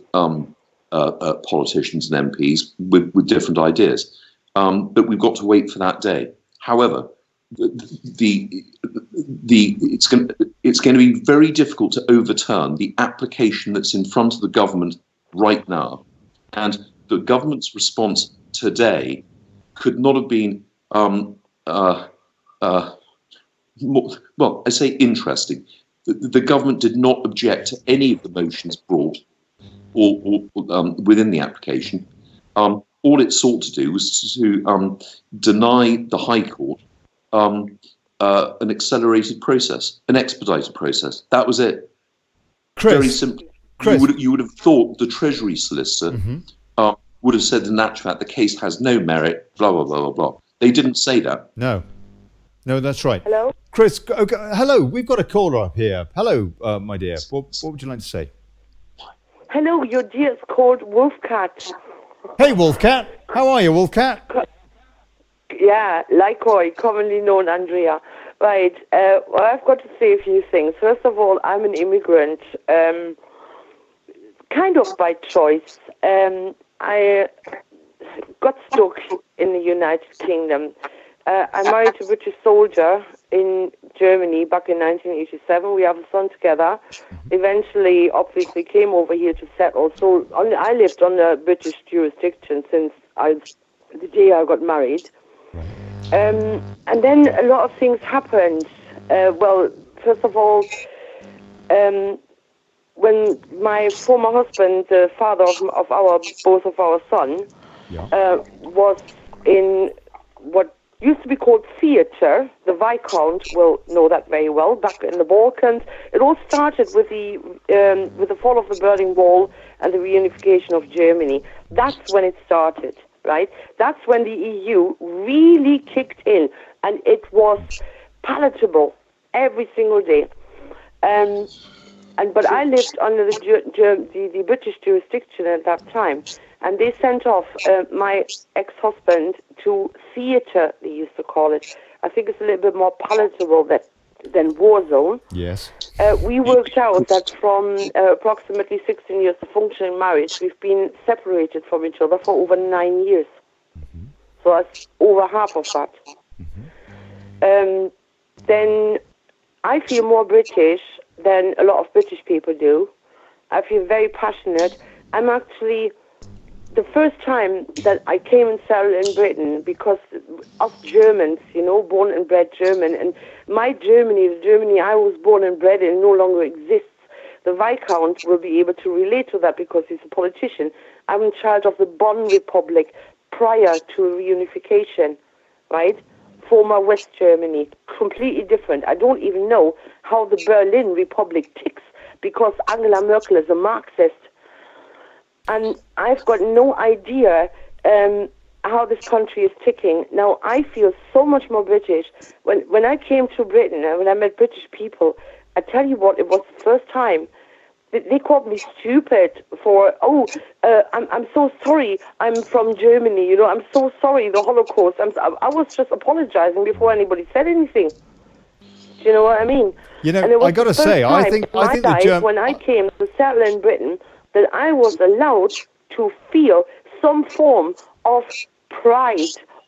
politicians and MPs with different ideas. But we've got to wait for that day. However, it's going to be very difficult to overturn the application that's in front of the government right now, and the government's response today could not have been more, I say, interesting. The government did not object to any of the motions brought or within the application. All it sought to do was to deny the High Court an accelerated process, an expedited process. That was it. Chris, very simply. Chris. You would have thought the Treasury solicitor would have said, in actual fact, the case has no merit, blah, blah, blah, blah, blah. They didn't say that. No. No, that's right. Hello? Chris, okay, hello. We've got a caller up here. Hello, my dear. What would you like to say? Hello, your dear is called Wolfcat. Hey, Wolfcat. How are you, Wolfcat? Yeah, Lycoi, commonly known Andrea. Right, well, I've got to say a few things. First of all, I'm an immigrant, kind of by choice. I got stuck in the United Kingdom. I married a British soldier in Germany back in 1987. We have a son together. Eventually, obviously, came over here to settle. So I lived under British jurisdiction since the day I got married. And then a lot of things happened. Well, first of all, when my former husband, the father of both of our sons, was in what used to be called theatre, the Viscount will know that very well, back in the Balkans. It all started with the fall of the Berlin Wall and the reunification of Germany. That's when it started, right? That's when the EU really kicked in, and it was palatable every single day. But I lived under the British jurisdiction at that time, and they sent off my ex-husband to theatre, they used to call it. I think it's a little bit more palatable than war zone. Yes. We worked out that from approximately 16 years of functioning marriage, we've been separated from each other for over 9 years. Mm-hmm. So that's over half of that. Mm-hmm. Then I feel more British than a lot of British people do. I feel very passionate. I'm actually, the first time that I came and settled in Britain, because us Germans, born and bred German, and my Germany, the Germany I was born and bred in, no longer exists. The Viscount will be able to relate to that because he's a politician. I'm a child of the Bonn Republic prior to reunification, right? Former West Germany, completely different. I don't even know how the Berlin Republic ticks because Angela Merkel is a Marxist. And I've got no idea how this country is ticking. Now, I feel so much more British. When I came to Britain and when I met British people, I tell you what, it was the first time. They called me stupid for, I'm so sorry, I'm from Germany, I'm so sorry, the Holocaust. I was just apologizing before anybody said anything. Do you know what I mean? I got to say, I think the German... When I came to settle in Britain, that I was allowed to feel some form of pride,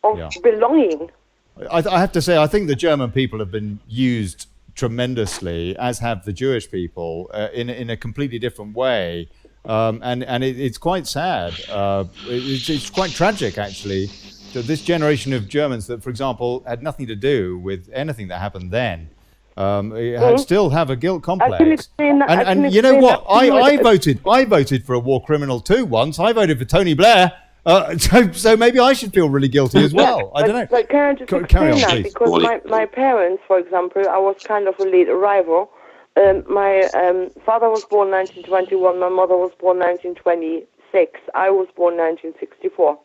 of belonging. I have to say, I think the German people have been used tremendously, as have the Jewish people, in a completely different way, and it's quite sad. It's quite tragic, actually, that this generation of Germans that, for example, had nothing to do with anything that happened then, still have a guilt complex. And you know what? I voted for a war criminal too once. I voted for Tony Blair. So maybe I should feel really guilty as well. I don't know. But can I just explain that? Because my parents, for example, I was kind of a late arrival. My father was born 1921. My mother was born 1926. I was born 1964.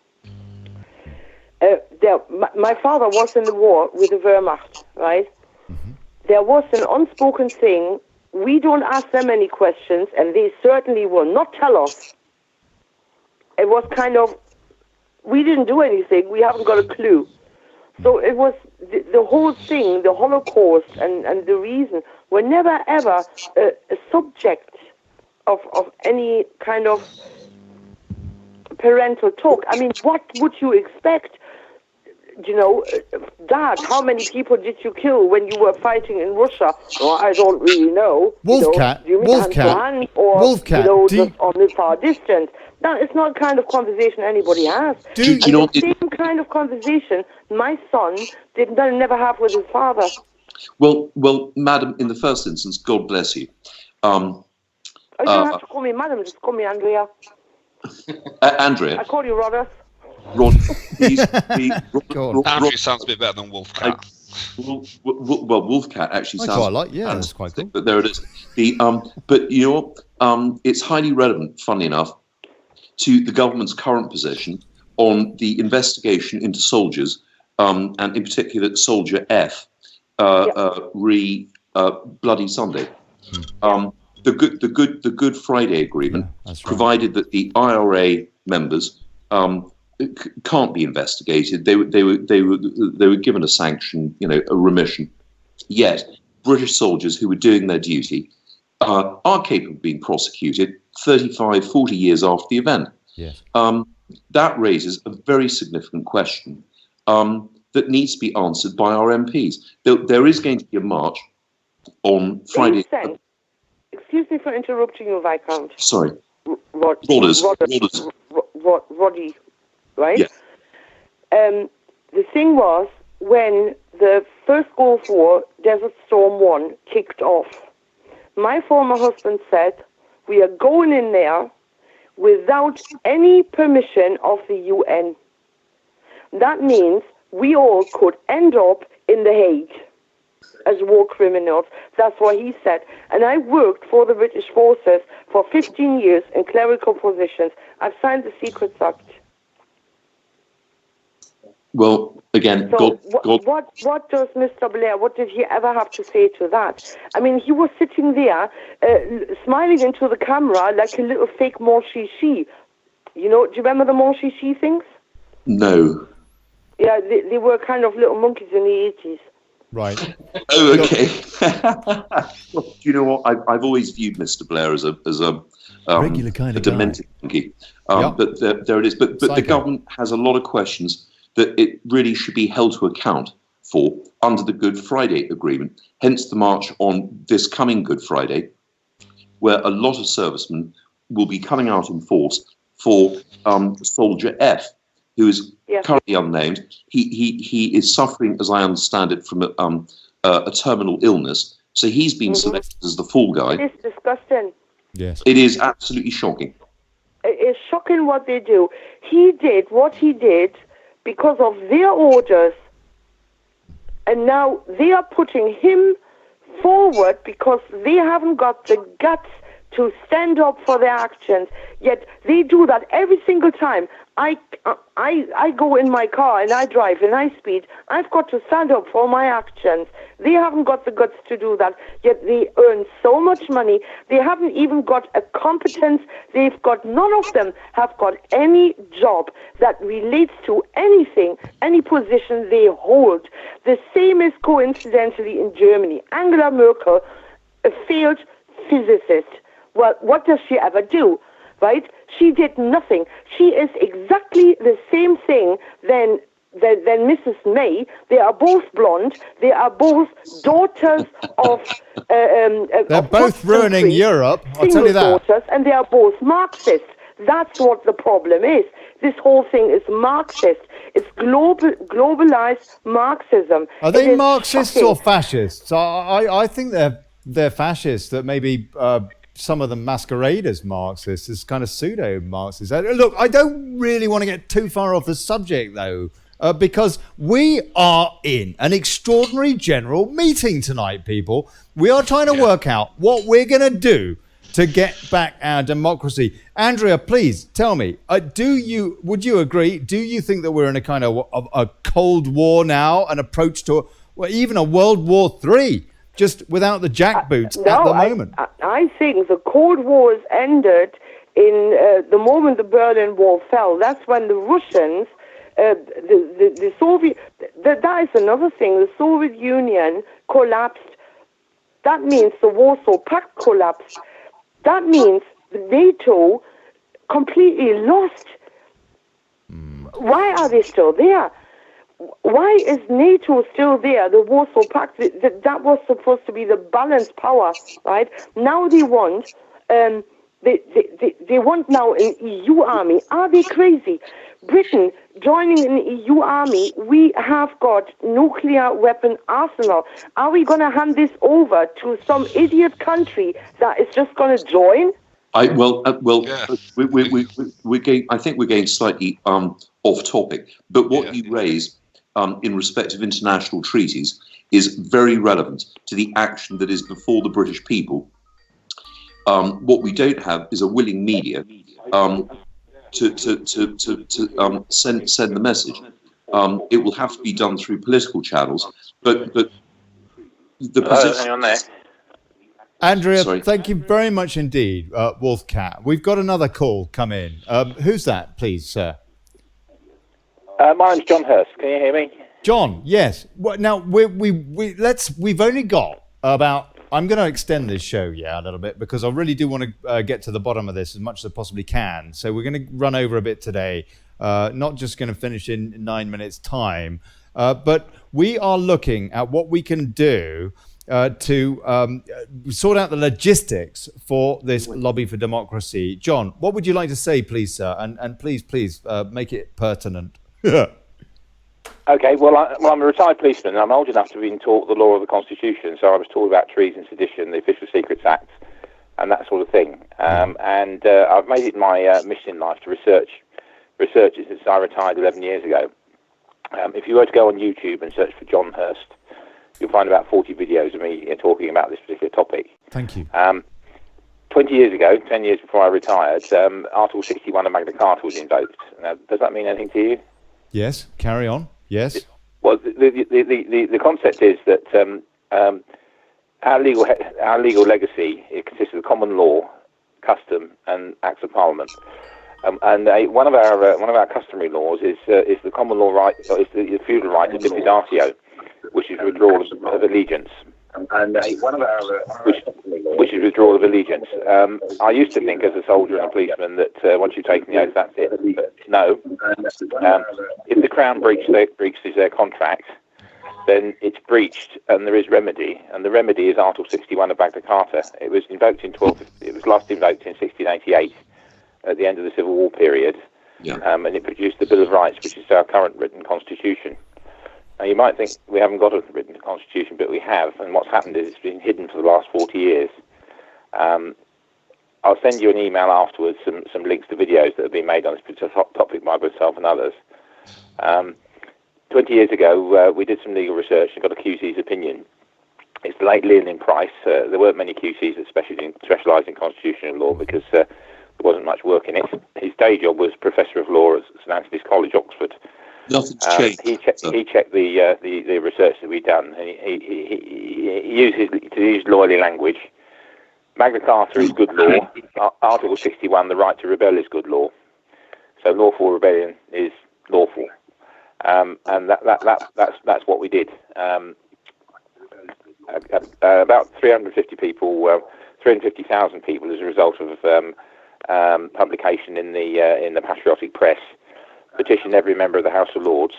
My father was in the war with the Wehrmacht, right? Mm-hmm. There was an unspoken thing. We don't ask them any questions, and they certainly will not tell us. It was kind of, we didn't do anything. We haven't got a clue. So it was the whole thing, the Holocaust and the reason, were never ever a subject of any kind of parental talk. I mean, what would you expect? Dad, how many people did you kill when you were fighting in Russia? Oh, I don't really know. Wolfcat, do you mean Wolfcat, or Wolfcat, just on the far distance? That is not the kind of conversation anybody has. The same kind of conversation my son never have with his father. Well, madam, in the first instance, God bless you. You don't have to call me madam, just call me Andrea. Andrea. I call you Rod. Rod, Andrew sounds a bit better than Wolfcat. Wolfcat actually sounds. I like, that's quite cool. But there it is. It's highly relevant, funnily enough, to the government's current position on the investigation into soldiers, and in particular Soldier F. Bloody Sunday. The Good Friday Agreement provided that the IRA members can't be investigated. They were given a sanction, a remission. Yet British soldiers who were doing their duty are capable of being prosecuted 35, 40 years after the event. Yes. That raises a very significant question that needs to be answered by our MPs. There is going to be a march on Friday. Excuse me for interrupting you, Viscount. Sorry. Roddy, right? Yeah. The thing was, when the first Gulf War, Desert Storm 1, kicked off, my former husband said, we are going in there without any permission of the UN. That means we all could end up in The Hague as war criminals. That's what he said. And I worked for the British forces for 15 years in clerical positions. I've signed the Secrets Act. Well, again, so what does Mr. Blair, what did he ever have to say to that? I mean, he was sitting there smiling into the camera like a little fake Monchichi. Do you remember the Monchichi things? No. Yeah, they were kind of little monkeys in the 80s. Right. Oh, okay. Well, do you know what? I've always viewed Mr. Blair as a regular kind of demented monkey. But there it is. But the government has a lot of questions that it really should be held to account for under the Good Friday Agreement. Hence the march on this coming Good Friday, where a lot of servicemen will be coming out in force for Soldier F, who is currently unnamed. He is suffering, as I understand it, from a terminal illness. So he's been selected as the fall guy. It's disgusting. Yes. It is absolutely shocking. It is shocking what they do. He did what he did because of their orders. And now they are putting him forward because they haven't got the guts to stand up for their actions. Yet they do that every single time. I go in my car and I drive and I speed. I've got to stand up for my actions. They haven't got the guts to do that. Yet they earn so much money. They haven't even got a competence. None of them have got any job that relates to anything, any position they hold. The same is coincidentally in Germany. Angela Merkel, a failed physicist. Well, what does she ever do? Right? She did nothing. She is exactly the same thing than Mrs. May. They are both blonde. They are both daughters of... They're both ruining Europe, I'll tell you that. Daughters, and they are both Marxists. That's what the problem is. This whole thing is Marxist. It's globalized Marxism. Are they Marxists or fascists? I think they're fascists, that maybe... some of them masquerade as Marxists, as kind of pseudo-Marxists. Look, I don't really want to get too far off the subject, though, because we are in an extraordinary general meeting tonight, people. We are trying to work out what we're going to do to get back our democracy. Andrea, please tell me, would you agree? Do you think that we're in a kind of a Cold War now, an approach to even a World War III? Just without the jackboots at the moment. I think the Cold War has ended in the moment the Berlin Wall fell. That's when the Russians, the Soviet... That is another thing. The Soviet Union collapsed. That means the Warsaw Pact collapsed. That means NATO completely lost. Why are they still there? Why is NATO still there? The Warsaw Pact, that was supposed to be the balanced power, right? Now they want, they want now an EU army. Are they crazy? Britain joining an EU army, we have got nuclear weapon arsenal. Are we going to hand this over to some idiot country that is just going to join? We're going. I think we're going slightly off topic. But what you raise in respect of international treaties is very relevant to the action that is before the British people. What we don't have is a willing media to send the message. It will have to be done through political channels. But the Hello, position. anyone there? Andrea, Sorry. thank you very much indeed, Wolfcat. We've got another call come in. Who's that, please, sir? My name's John Hurst. Can you hear me? John, yes. Well, now we've only got about. I'm going to extend this show, a little bit because I really do want to get to the bottom of this as much as I possibly can. So we're going to run over a bit today. Not just going to finish in 9 minutes' time, but we are looking at what we can do to sort out the logistics for this lobby for democracy. John, what would you like to say, please, sir? And please, make it pertinent. Okay, well, I'm a retired policeman, and I'm old enough to have been taught the law of the Constitution, so I was taught about treason, sedition, the Official Secrets Act, and that sort of thing. And I've made it my mission in life to research it since I retired 11 years ago. If you were to go on YouTube and search for John Hurst, you'll find about 40 videos of me talking about this particular topic. Thank you. 20 years ago, 10 years before I retired, Article 61 of Magna Carta was invoked. Now, does that mean anything to you? Yes, carry on. Yes. Well, the concept is that our legal legacy, it consists of common law, custom, and acts of parliament. One of our customary laws is the common law right, is the feudal right of DEFEATISTS, which is withdrawal of allegiance. Which is withdrawal of allegiance. I used to think as a soldier and a policeman that once you've taken the oath, that's it. But no. If the Crown breaches their contract, then it's breached and there is remedy. And the remedy is Article 61 of Magna Carta. It was invoked it was last invoked in 1688 at the end of the Civil War period. Yeah. And it produced the Bill of Rights, which is our current written constitution. Now, you might think we haven't got a written constitution, but we have. And what's happened is it's been hidden for the last 40 years. I'll send you an email afterwards, some links to videos that have been made on this particular topic by myself and others. 20 years ago, we did some legal research and got a QC's opinion. It's the late Leonard Price. There weren't many QCs that specialised in constitutional law because there wasn't much work in it. His day job was Professor of Law at St Anthony's College, Oxford. Nothing's changed. He checked the research that we'd done, and he used lawyerly language. Magna Carta is good law. Article 61, the right to rebel, is good law. So lawful rebellion is lawful, and that's what we did. About 350 people, 350,000 people, as a result of publication in the patriotic press, petitioned every member of the House of Lords,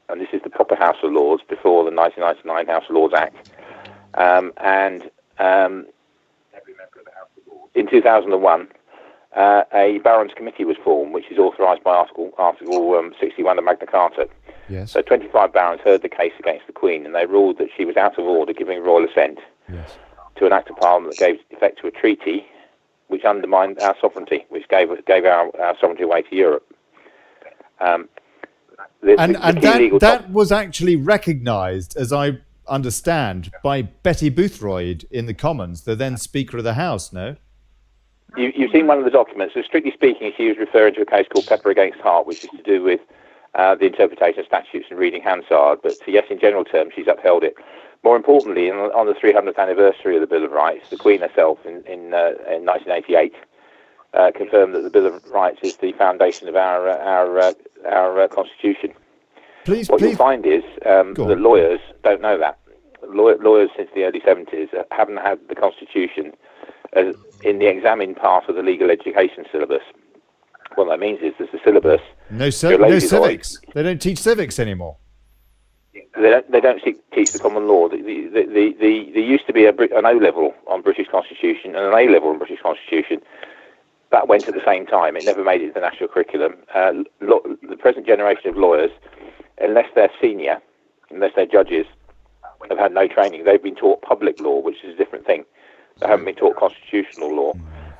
and this is the proper House of Lords before the 1999 House of Lords Act. In 2001, a Barons Committee was formed, which is authorised by Article 61 of Magna Carta. Yes. So 25 barons heard the case against the Queen, and they ruled that she was out of order giving royal assent to an Act of Parliament that gave effect to a treaty which undermined our sovereignty, which gave our sovereignty away to Europe. That was actually recognised, as I understand, by Betty Boothroyd in the Commons, the then Speaker of the House, no? You've seen one of the documents. So strictly speaking, she was referring to a case called Pepper against Hart, which is to do with the interpretation of statutes and reading Hansard. But yes, in general terms, she's upheld it. More importantly, on the 300th anniversary of the Bill of Rights, the Queen herself in 1988 confirmed that the Bill of Rights is the foundation of our Constitution. What you'll find is that lawyers don't know that. Lawyers since the early 70s haven't had the Constitution in the examined part of the legal education syllabus. What that means is there's a syllabus. No civics. They don't teach civics anymore. They don't teach the common law. There used to be an O-level on British Constitution and an A-level on British Constitution. That went at the same time. It never made it to the national curriculum. The present generation of lawyers, unless they're senior, unless they're judges, have had no training. They've been taught public law, which is a different thing. They haven't been taught constitutional law.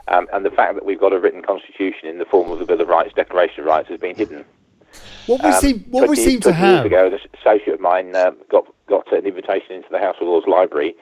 And the fact that we've got a written constitution in the form of the Bill of Rights, Declaration of Rights, has been hidden. What we seem to have... 20 years ago, an associate of mine got an invitation into the House of Lords Library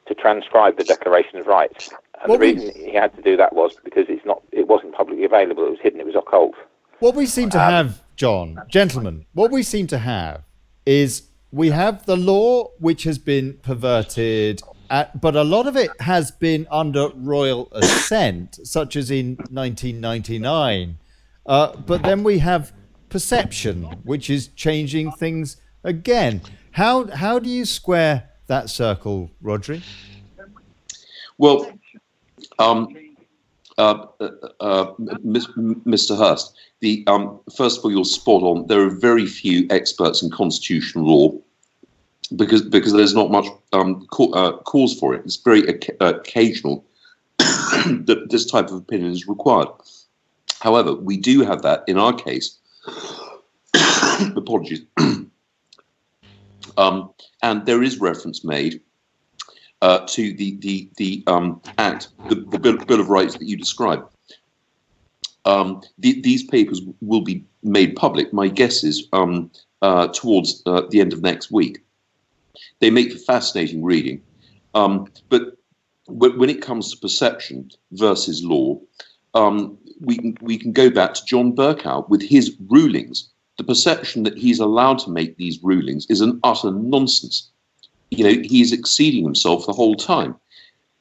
to transcribe the Declaration of Rights. And the reason he had to do that was because it wasn't publicly available, it was hidden, it was occult. What we seem to have, John, gentlemen, what we seem to have is we have the law which has been perverted, but a lot of it has been under royal assent, such as in 1999. But then we have perception, which is changing things again. How do you square that circle, Rodri? Well, Mr. Hurst, first of all, you're spot on. There are very few experts in constitutional law because there's not much cause for it. It's very occasional that this type of opinion is required. However, we do have that in our case. Apologies. And there is reference made to the Act, the Bill of Rights that you described. These papers will be made public. My guess is towards the end of next week. They make for fascinating reading. But when it comes to perception versus law, we can go back to John Bercow with his rulings. The perception that he's allowed to make these rulings is an utter nonsense. He's exceeding himself the whole time.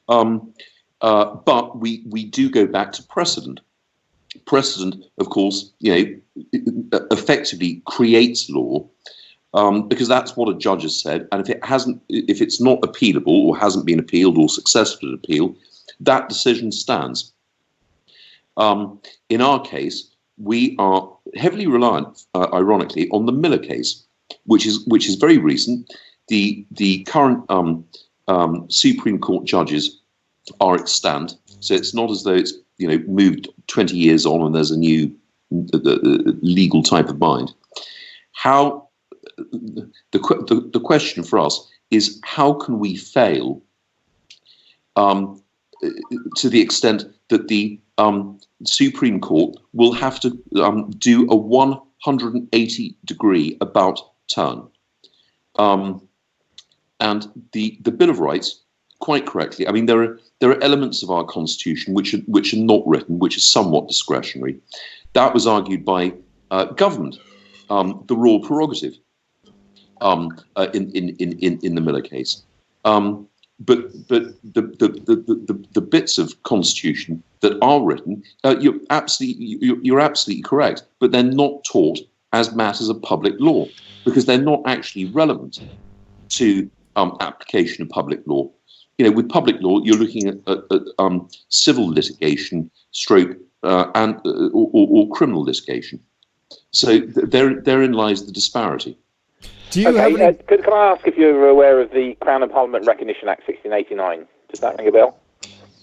But we do go back to precedent. Precedent, of course, effectively creates law, because that's what a judge has said. And if it's not appealable or hasn't been appealed or successful at appeal, that decision stands. In our case, we are heavily reliant, ironically, on the Miller case, which is very recent. The current Supreme Court judges are extant, so it's not as though it's moved 20 years on and there's a new legal type of mind. How the question for us is, how can we fail to the extent that the Supreme Court will have to do a 180-degree about turn? And the Bill of Rights, quite correctly, I mean, there are elements of our Constitution which are not written, which are somewhat discretionary. That was argued by government, the royal prerogative, in the Miller case. But the bits of Constitution that are written, you're absolutely correct, but they're not taught as matters of public law because they're not actually relevant to application of public law. With public law, you're looking at civil litigation, stroke, or criminal litigation. So therein lies the disparity. Do you have any... Can I ask if you're aware of the Crown and Parliament Recognition Act 1689? Does that ring a bell?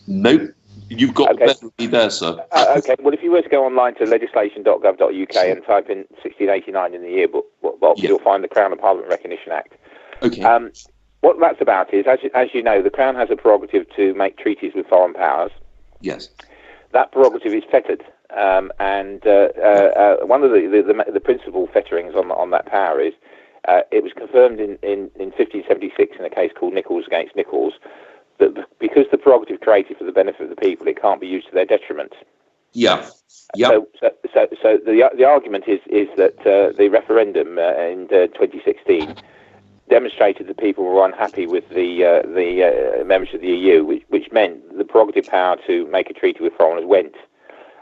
Nope. You've got better than me there, sir. Okay. Well, if you were to go online to legislation.gov.uk and type in 1689 in the yearbook box, you'll find the Crown and Parliament Recognition Act. Okay. What that's about is, as you know, the Crown has a prerogative to make treaties with foreign powers. Yes. That prerogative is fettered, and one of the principal fetterings on that power is it was confirmed in 1576 in a case called Nichols against Nichols that because the prerogative created for the benefit of the people, it can't be used to their detriment. Yeah. So the argument is that the referendum in 2016 demonstrated that people were unhappy with the membership of the EU, which meant the prerogative power to make a treaty with foreigners went.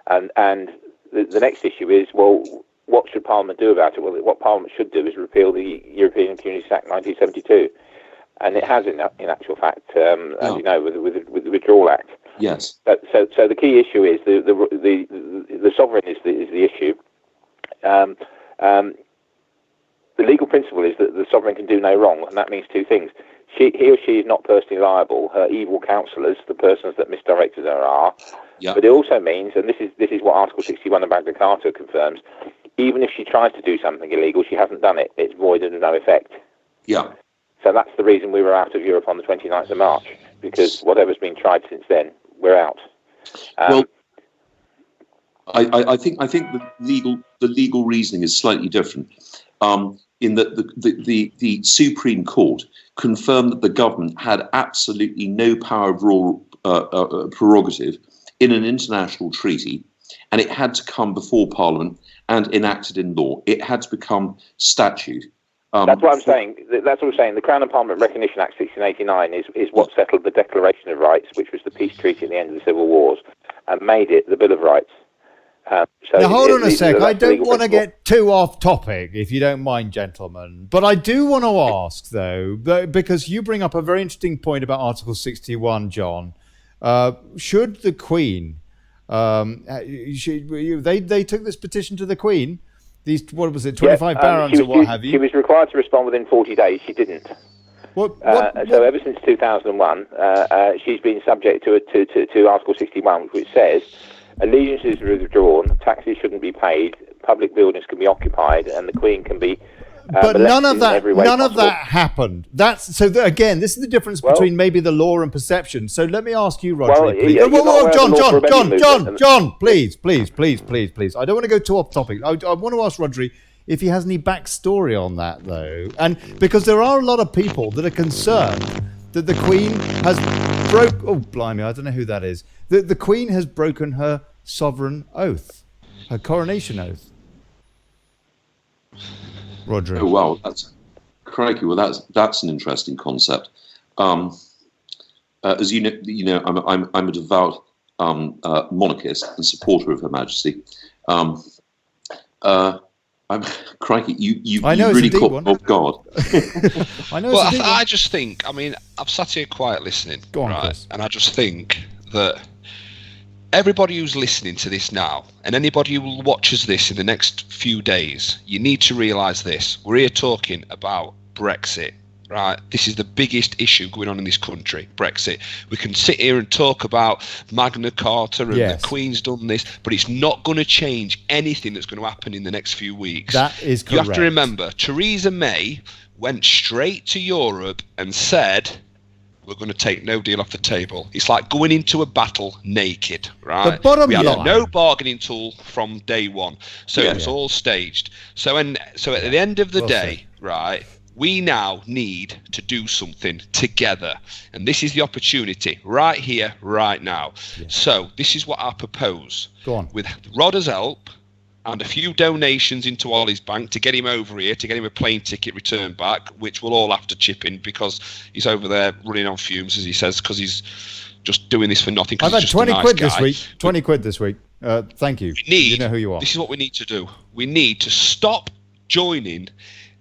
And the next issue is, well, what should Parliament do about it? Well, what Parliament should do is repeal the European Communities Act 1972. And it has, in actual fact, as you know, with the Withdrawal Act. Yes. So the key issue is the sovereign is the issue. The legal principle is that the sovereign can do no wrong, and that means two things. He or she is not personally liable. Her evil counsellors, the persons that misdirected her, are. Yep. But it also means, and this is what Article 61 of Magna Carta confirms, even if she tries to do something illegal, she hasn't done it. It's void and of no effect. Yeah. So that's the reason we were out of Europe on the 29th of March, because whatever's been tried since then, we're out. Well, I think the legal reasoning is slightly different. In that the Supreme Court confirmed that the government had absolutely no power of royal prerogative in an international treaty, and it had to come before Parliament and enacted in law. It had to become statute. That's what I'm saying. That's what I'm saying. The Crown and Parliament Recognition Act 1689 is what settled the Declaration of Rights, which was the peace treaty at the end of the Civil Wars, and made it the Bill of Rights. Now, hold on a sec. I don't want to get too off topic, if you don't mind, gentlemen. But I do want to ask, though, because you bring up a very interesting point about Article 61, John. Should the Queen... they took this petition to the Queen. These, what was it, 25 barons or what have you? She was required to respond within 40 days. She didn't. So ever since 2001, she's been subject to Article 61, which says allegiances are withdrawn, taxes shouldn't be paid, public buildings can be occupied, and the Queen can be. But none of that happened. Again, this is the difference between maybe the law and perception. So let me ask you, Roger. John, please. I don't want to go too off topic. I want to ask Rodri if he has any backstory on that, though, and because there are a lot of people that are concerned that the Queen has I don't know who that is. The Queen has broken her sovereign oath, her coronation oath. Roger. Oh wow, that's crikey. Well, that's an interesting concept. As you know, I'm a devout monarchist and supporter of Her Majesty. I'm crikey. You really caught off guard. I know. Well, I just think. I mean, I've sat here quiet listening, Go on, right? Chris. And I just think that everybody who's listening to this now, and anybody who watches this in the next few days, you need to realise this. We're here talking about Brexit, right? This is the biggest issue going on in this country, Brexit. We can sit here and talk about Magna Carta and the Queen's done this, but it's not going to change anything that's going to happen in the next few weeks. That is correct. You have to remember, Theresa May went straight to Europe and said, we're going to take no deal off the table. It's like going into a battle naked, right? The bottom we had line. no bargaining tool from day one. So it was all staged. So at the end of the day, right, we now need to do something together. And this is the opportunity right here, right now. Yeah. So this is what I propose. Go on. With Rodder's help and a few donations into Olly's bank to get him over here, to get him a plane ticket return back, which we'll all have to chip in because he's over there running on fumes, as he says, because he's just doing this for nothing. I've had 20 quid this week. 20 quid this week. Thank you. You know who you are. This is what we need to do. We need to stop joining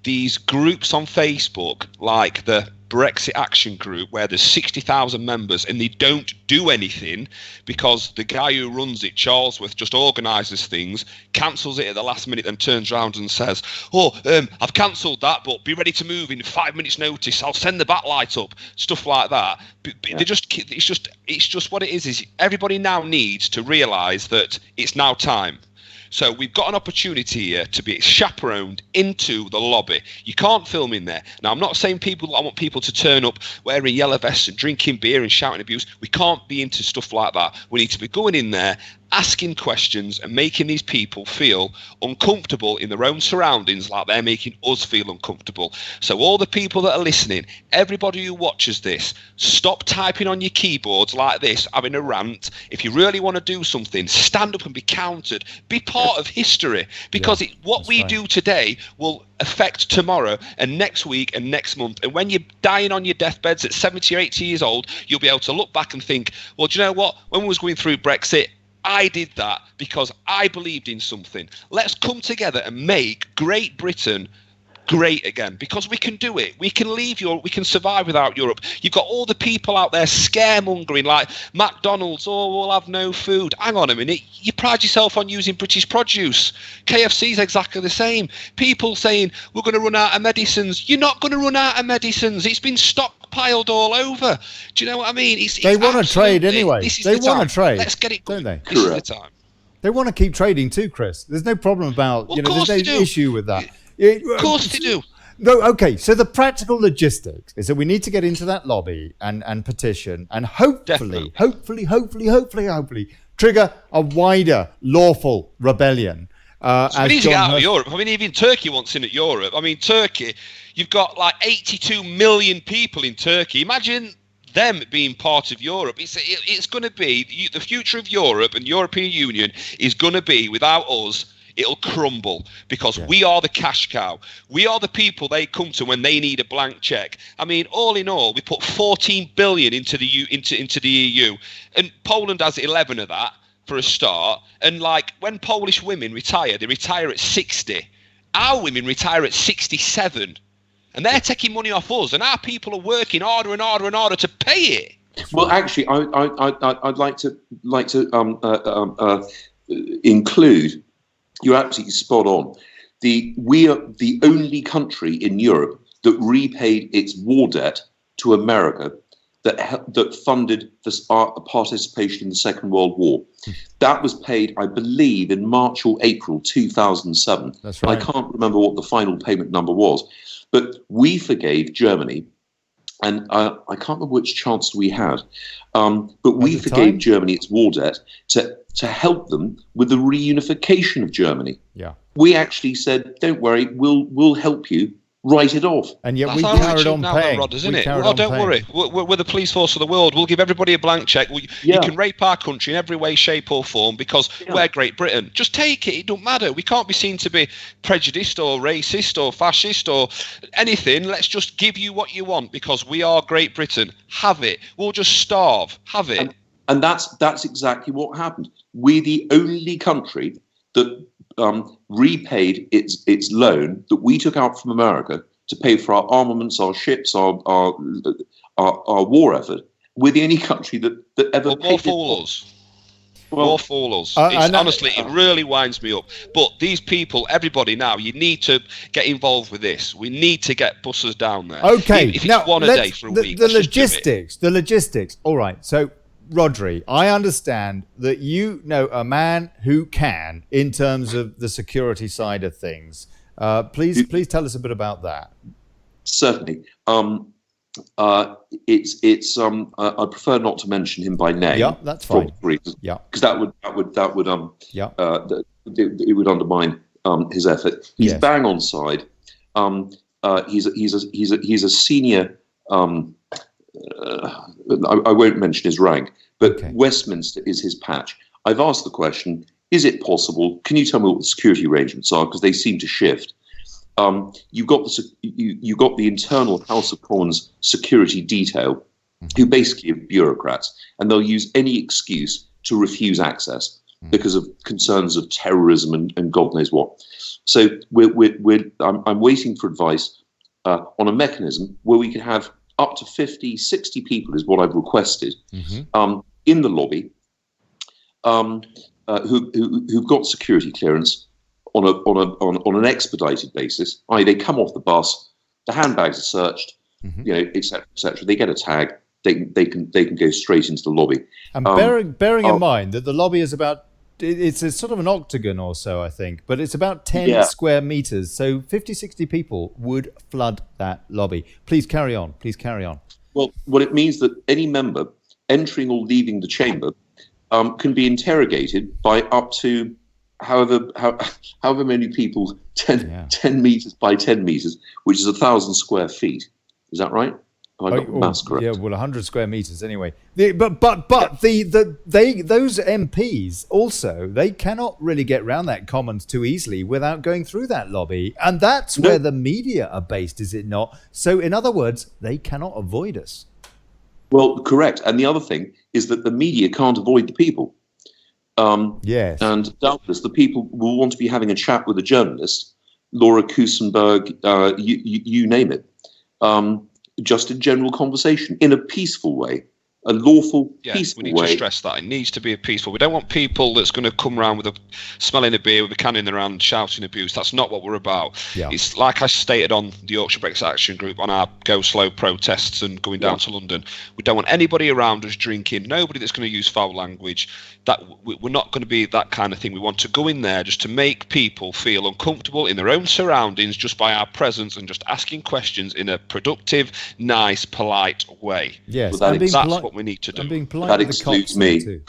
these groups on Facebook like the Brexit Action Group, where there's 60,000 members and they don't do anything because the guy who runs it, Charlesworth, just organises things, cancels it at the last minute, and turns around and says, I've cancelled that, but be ready to move in 5 minutes notice. I'll send the backlight up, stuff like that. They it's just what it is everybody now needs to realise that it's now time. So we've got an opportunity here to be chaperoned into the lobby. You can't film in there. Now, I'm not saying I want people to turn up wearing yellow vests and drinking beer and shouting abuse. We can't be into stuff like that. We need to be going in there, asking questions and making these people feel uncomfortable in their own surroundings like they're making us feel uncomfortable. So all the people that are listening, everybody who watches this, stop typing on your keyboards like this, having a rant. If you really want to do something, stand up and be counted. Be part of history, because what we do today will affect tomorrow and next week and next month. And when you're dying on your deathbeds at 70 or 80 years old, you'll be able to look back and think, well, do you know what? When we was going through Brexit, I did that because I believed in something. Let's come together and make Great Britain great again, because we can do it. We can leave Europe. We can survive without Europe. You've got all the people out there scaremongering like McDonald's, we'll have no food. Hang on a minute. You pride yourself on using British produce. KFC's exactly the same. People saying we're going to run out of medicines. You're not going to run out of medicines. It's been stockpiled all over. Do you know what I mean? They want to trade anyway. They want to trade. Let's get it going. Don't they? This is the time. They want to keep trading too, Chris. There's no problem about, there's no issue with that. Of course they do. No, okay. So the practical logistics is that we need to get into that lobby and petition, and hopefully trigger a wider lawful rebellion. So we need to get out of Europe. I mean, even Turkey wants in at Europe. I mean, Turkey, you've got like 82 million people in Turkey. Imagine them being part of Europe. It's going to be the future of Europe and European Union is going to be without us. it'll crumble, because we are the cash cow. We are the people they come to when they need a blank check. I mean, all in all, we put 14 billion into the EU, and Poland has 11 of that for a start. And like, when Polish women retire, they retire at 60. Our women retire at 67, and they're taking money off us, and our people are working harder and harder and harder to pay it. Well, actually, I'd like to include. You're absolutely spot on. We are the only country in Europe that repaid its war debt to America, that funded our participation in the Second World War. That was paid, I believe, in March or April 2007. That's right. I can't remember what the final payment number was, but we forgave Germany. And I can't remember which chancellor we had, but we forgave Germany its war debt to help them with the reunification of Germany. Yeah, we actually said, "Don't worry, we'll help you write it off." And yet we carried on paying. Rod, isn't it? Well, don't worry. We're the police force of the world. We'll give everybody a blank check. You can rape our country in every way, shape or form, because we're Great Britain. Just take it. It don't matter. We can't be seen to be prejudiced or racist or fascist or anything. Let's just give you what you want, because we are Great Britain. Have it. We'll just starve. Have it. And that's exactly what happened. We're the only country that repaid its loan that we took out from America to pay for our armaments, our ships, our war effort. We're the only country that ever paid more for us. More for us. Honestly, it really winds me up. But these people, everybody now, you need to get involved with this. We need to get buses down there. Okay. If it's one a day for a week. The logistics. All right. So, Rodri, I understand that you know a man who can, in terms of the security side of things. Please tell us a bit about that. Certainly. I prefer not to mention him by name. Yeah, that's fine. Yeah, because that would undermine his effort. He's bang on side. He's a senior. I won't mention his rank, but Westminster is his patch. I've asked the question: is it possible? Can you tell me what the security arrangements are? Because they seem to shift. You've got the internal House of Commons security detail, who basically are bureaucrats, and they'll use any excuse to refuse access because of concerns of terrorism and God knows what. So I'm waiting for advice on a mechanism where we can have up to 50, 60 people is what I've requested in the lobby who've got security clearance on an expedited basis. I.e., they come off the bus, the handbags are searched, etc., etc. They get a tag. They can go straight into the lobby. And bearing in mind that the lobby is about, it's a sort of an octagon or so, I think, but it's about 10 square meters. So 50, 60 people would flood that lobby. Please carry on. Well, what it means that any member entering or leaving the chamber can be interrogated by up to however many people, 10 meters by 10 meters, which is 1,000 square feet. Is that right? Have I got the maths correct? Yeah, well, 100 square meters anyway. But those MPs also, they cannot really get around that Commons too easily without going through that lobby, and that's where the media are based, is it not? So, in other words, they cannot avoid us. Well, correct. And the other thing is that the media can't avoid the people. Yes. And doubtless the people will want to be having a chat with a journalist, Laura Kusenberg, you name it. Just in general conversation, in a peaceful way, a lawful, peaceful way. We need to stress that. It needs to be a peaceful. We don't want people that's going to come around with smelling a beer with a can in their hand, shouting abuse. That's not what we're about. Yeah. It's like I stated on the Yorkshire Brexit Action Group on our Go Slow protests and going down to London. We don't want anybody around us drinking, nobody that's going to use foul language. That we're not going to be that kind of thing. We want to go in there just to make people feel uncomfortable in their own surroundings just by our presence and just asking questions in a productive, nice, polite way. Yes, well, that's what we need to do. Being polite that excludes me.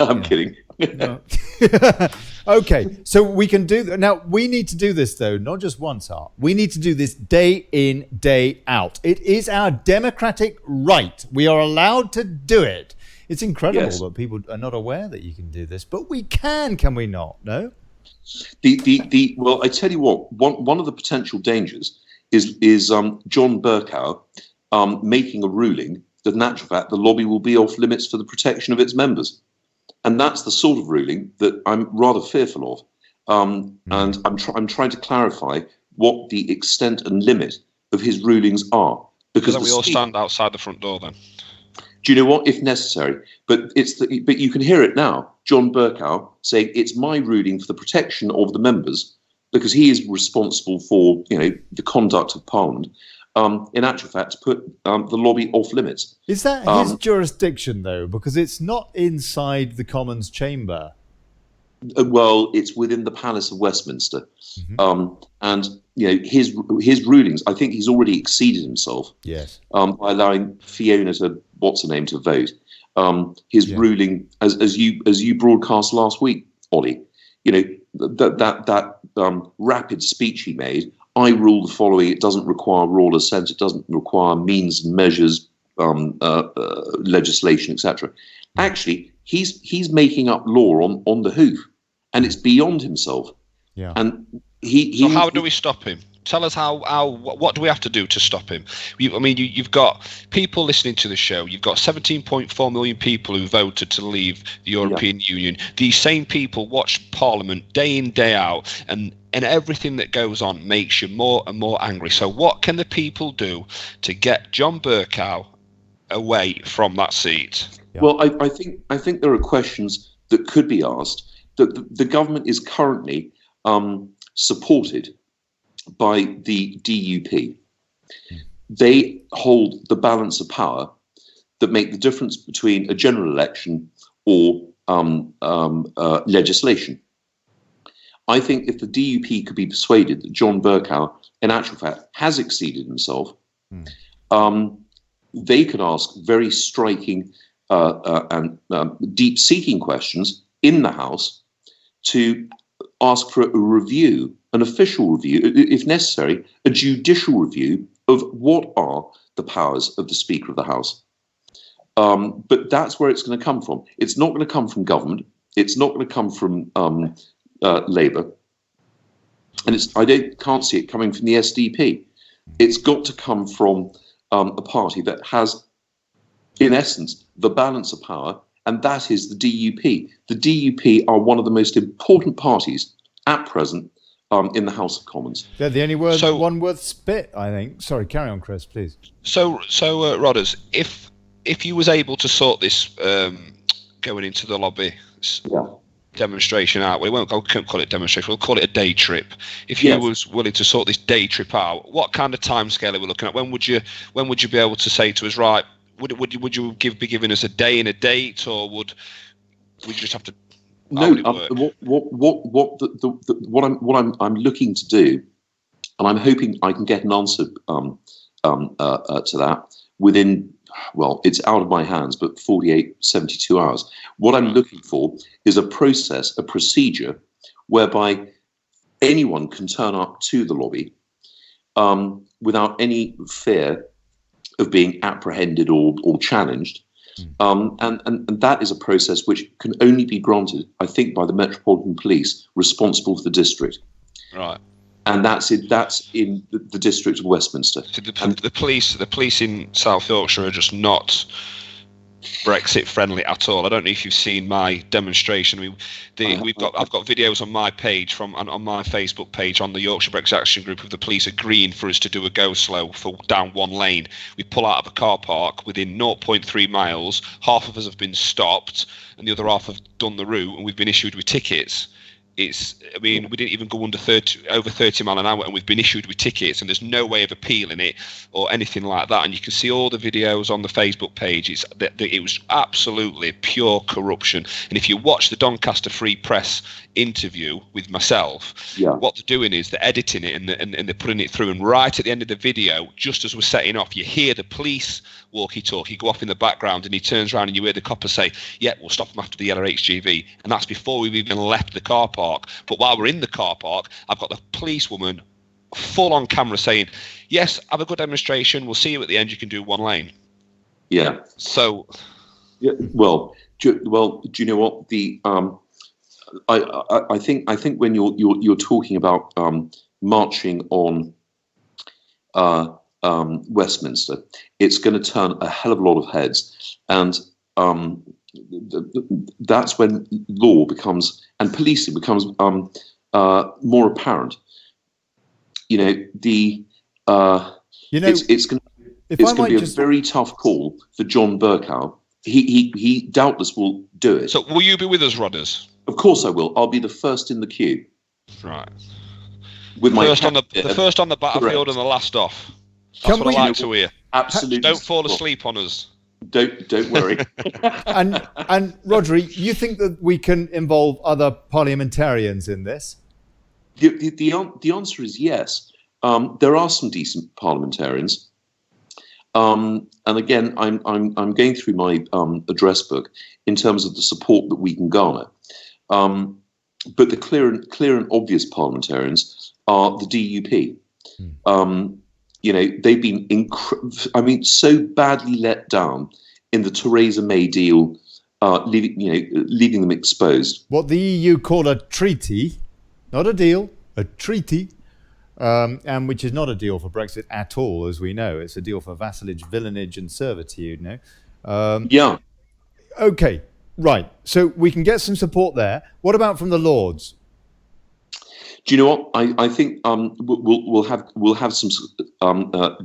I'm kidding. No. Okay, so we can do that. Now, we need to do this, though, not just once, Art. We need to do this day in, day out. It is our democratic right. We are allowed to do it. It's incredible that people are not aware that you can do this, but we can we not? No? Well, I tell you what. One of the potential dangers is John Bercow making a ruling that, in actual fact, the lobby will be off limits for the protection of its members, and that's the sort of ruling that I'm rather fearful of. And I'm trying to clarify what the extent and limit of his rulings are, because we all stand outside the front door then. Do you know what? If necessary, but you can hear it now. John Bercow saying it's my ruling for the protection of the members, because he is responsible for the conduct of Parliament. In actual fact, to put the lobby off limits. Is that his jurisdiction though? Because it's not inside the Commons chamber. Well, it's within the Palace of Westminster, and his rulings. I think he's already exceeded himself. Yes. By allowing Fiona to to vote. His ruling, as you broadcast last week, Ollie. That rapid speech he made. I rule the following. It doesn't require royal assent. It doesn't require means and measures, legislation, etc. Actually, he's making up law on the hoof. And it's beyond himself. Yeah. And So how do we stop him? Tell us what do we have to do to stop him? You've got people listening to the show. You've got 17.4 million people who voted to leave the European Union. These same people watch Parliament day in, day out, and everything that goes on makes you more and more angry. So what can the people do to get John Bercow away from that seat? Yeah. Well, I think there are questions that could be asked. The government is currently supported by the DUP. They hold the balance of power that make the difference between a general election or legislation. I think if the DUP could be persuaded that John Bercow, in actual fact, has exceeded himself, they could ask very striking and deep-seeking questions in the House to ask for a review, an official review, if necessary, a judicial review of what are the powers of the Speaker of the House. But that's where it's going to come from. It's not going to come from government. It's not going to come from Labour. And I can't see it coming from the SDP. It's got to come from a party that has, in essence, the balance of power, and that is the DUP. The DUP are one of the most important parties at present in the House of Commons. They're the only one worth spit, I think. Sorry, carry on, Chris, please. So Rodders, if you was able to sort this going into the lobby demonstration out, we won't call it demonstration, we'll call it a day trip. If you was willing to sort this day trip out, what kind of timescale are we looking at? When would you be able to say to us, right? Would you be giving us a day and a date, or would we just have to? No. What I'm looking to do, and I'm hoping I can get an answer to that within. Well, it's out of my hands, but 48, 72 hours. What I'm looking for is a process, a procedure, whereby anyone can turn up to the lobby without any fear of being apprehended or challenged. And that is a process which can only be granted, I think, by the Metropolitan Police responsible for the district. Right. And that's in the district of Westminster. So the police in South Yorkshire are just not Brexit friendly at all. I don't know if you've seen my demonstration. I've got videos on my page on my Facebook page on the Yorkshire Brexit Action Group of the police agreeing for us to do a go slow for down one lane. We pull out of a car park within 0.3 miles. Half of us have been stopped, and the other half have done the route, and we've been issued with tickets. We didn't even go over 30 mile an hour, and we've been issued with tickets, and there's no way of appealing it or anything like that. And you can see all the videos on the Facebook page. It was absolutely pure corruption. And if you watch the Doncaster Free Press interview with myself, what they're doing is they're editing it and they're putting it through. And right at the end of the video, just as we're setting off, you hear the police walkie-talkie go off in the background, and he turns around and you hear the copper say, we'll stop them after the yellow HGV. And that's before we've even left the car park. But while we're in the car park, I've got the policewoman full on camera saying, yes, have a good demonstration, we'll see you at the end, you can do one lane. So do you know what, I think when you're talking about marching on Westminster, it's going to turn a hell of a lot of heads, and that's when law becomes and policing becomes more apparent. It's going to be a very tough call for John Bercow. He doubtless will do it. So will you be with us, Rodders? Of course I will. I'll be the first in the queue. Right. With my first on the battlefield and the last off. That's what I like to hear. Absolutely. Don't fall asleep on us. Don't worry. And Rodri, you think that we can involve other parliamentarians in this? The answer is yes. There are some decent parliamentarians. And again, I'm going through my address book in terms of the support that we can garner. But the clear and obvious parliamentarians are the DUP. They've been so badly let down in the Theresa May deal, leaving them exposed. What the EU call a treaty, not a deal, a treaty. And which is not a deal for Brexit at all, as we know. It's a deal for vassalage, villanage, and servitude. Yeah. Okay, right. So we can get some support there. What about from the Lords? Do you know what? I think we'll have some